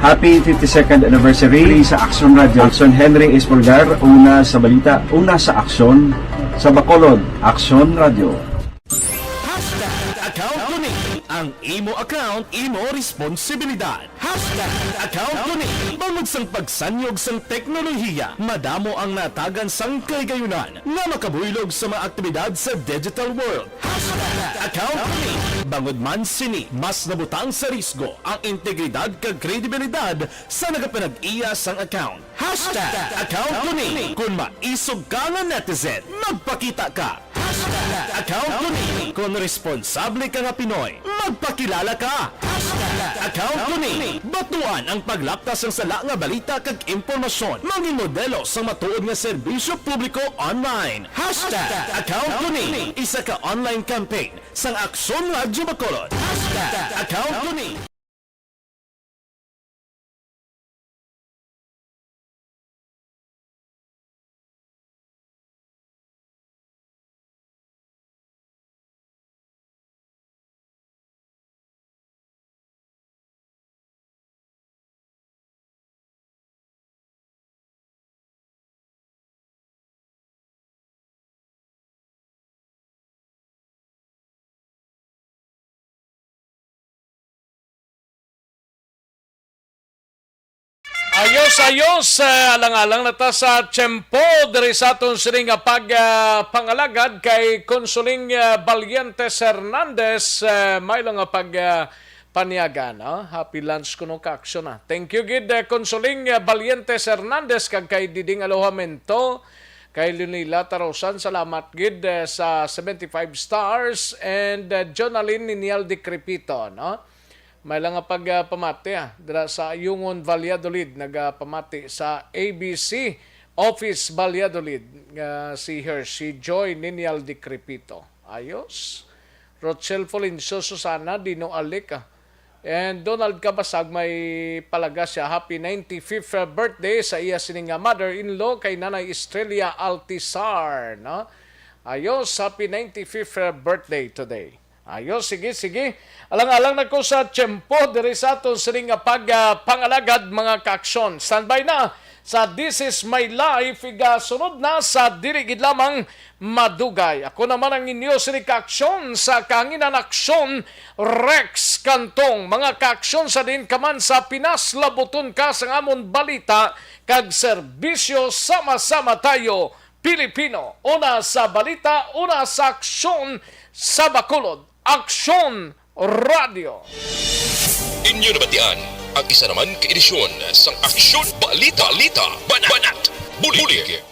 Speaker 22: Happy 52nd anniversary sa Action Radio. Action Henry Espolgar, una sa balita, una sa aksyon sa Bacolod. Action Radio.
Speaker 16: Account ko ni ang imo account, imo responsibilidad. Account ko ni bangod sang pagsanyog sang teknolohiya, madamo ang natagan sang kaygayunan nga makabuylog sa mga aktibidad sa digital world. Account ko ni bangod man sini mas nabutang sa risgo ang integridad kag kredibilidad sa nagapanag-iya sang account. Account ko ni kung maisog ka nga netizen, magpakita ka. Account ko ni kung responsable ka nga Pinoy, magpakilala ka. Account ko ni batuan ang paglaptas ng sala nga balita kag impormasyon, maging modelo sa matuod nga serbisyo publiko online. Account ko ni isa ka online campaign sang Aksyon Radyo Bacolod. Account ko ni
Speaker 1: Ayos, alang-alang na ta sa tiyempo diri sa aton sining pangalagad kay Consuling Valientes Hernandez, may lang paniaga, no? Happy lunch kuno ka aksyon na. Thank you gid Consuling Valientes Hernandez kag kay Diding Alohamento, kay Lunila Tarosan, salamat gid sa 75 stars, and Jonaline Ninial de Crepito, no? May lang pamati dira sa Yungon Valladolid, nagpamati sa ABC Office Valladolid, si Joy Ninial de Crepito. Ayos. Rochelle Folinso Susana Dino Alika. And Donald Kabasag may palaga siya. Happy 95th birthday sa iya sining mother-in-law kay Nanay Estrella Altisar, no? Ayos, happy 95th birthday today. Ayos, sige. Alang-alang na ko sa tiyempo diri sa aton sining pangalagad mga kaaksyon. Standby na sa This Is My Life, sunod na sa dirigid lamang madugay. Ako naman ang inyo sining kaaksyon sa Kanginan Aksyon, Rex Kantong. Mga kaaksyon sa din kaman sa Pinas, labuton ka sa amon balita kag serbisyo, sama-sama tayo Pilipino. Una sa balita, una sa aksyon sa Bacolod. Aksyon Radio.
Speaker 2: Inyo nabatian ang isa naman ka edisyon sa Aksyon Balita Banat Bulig.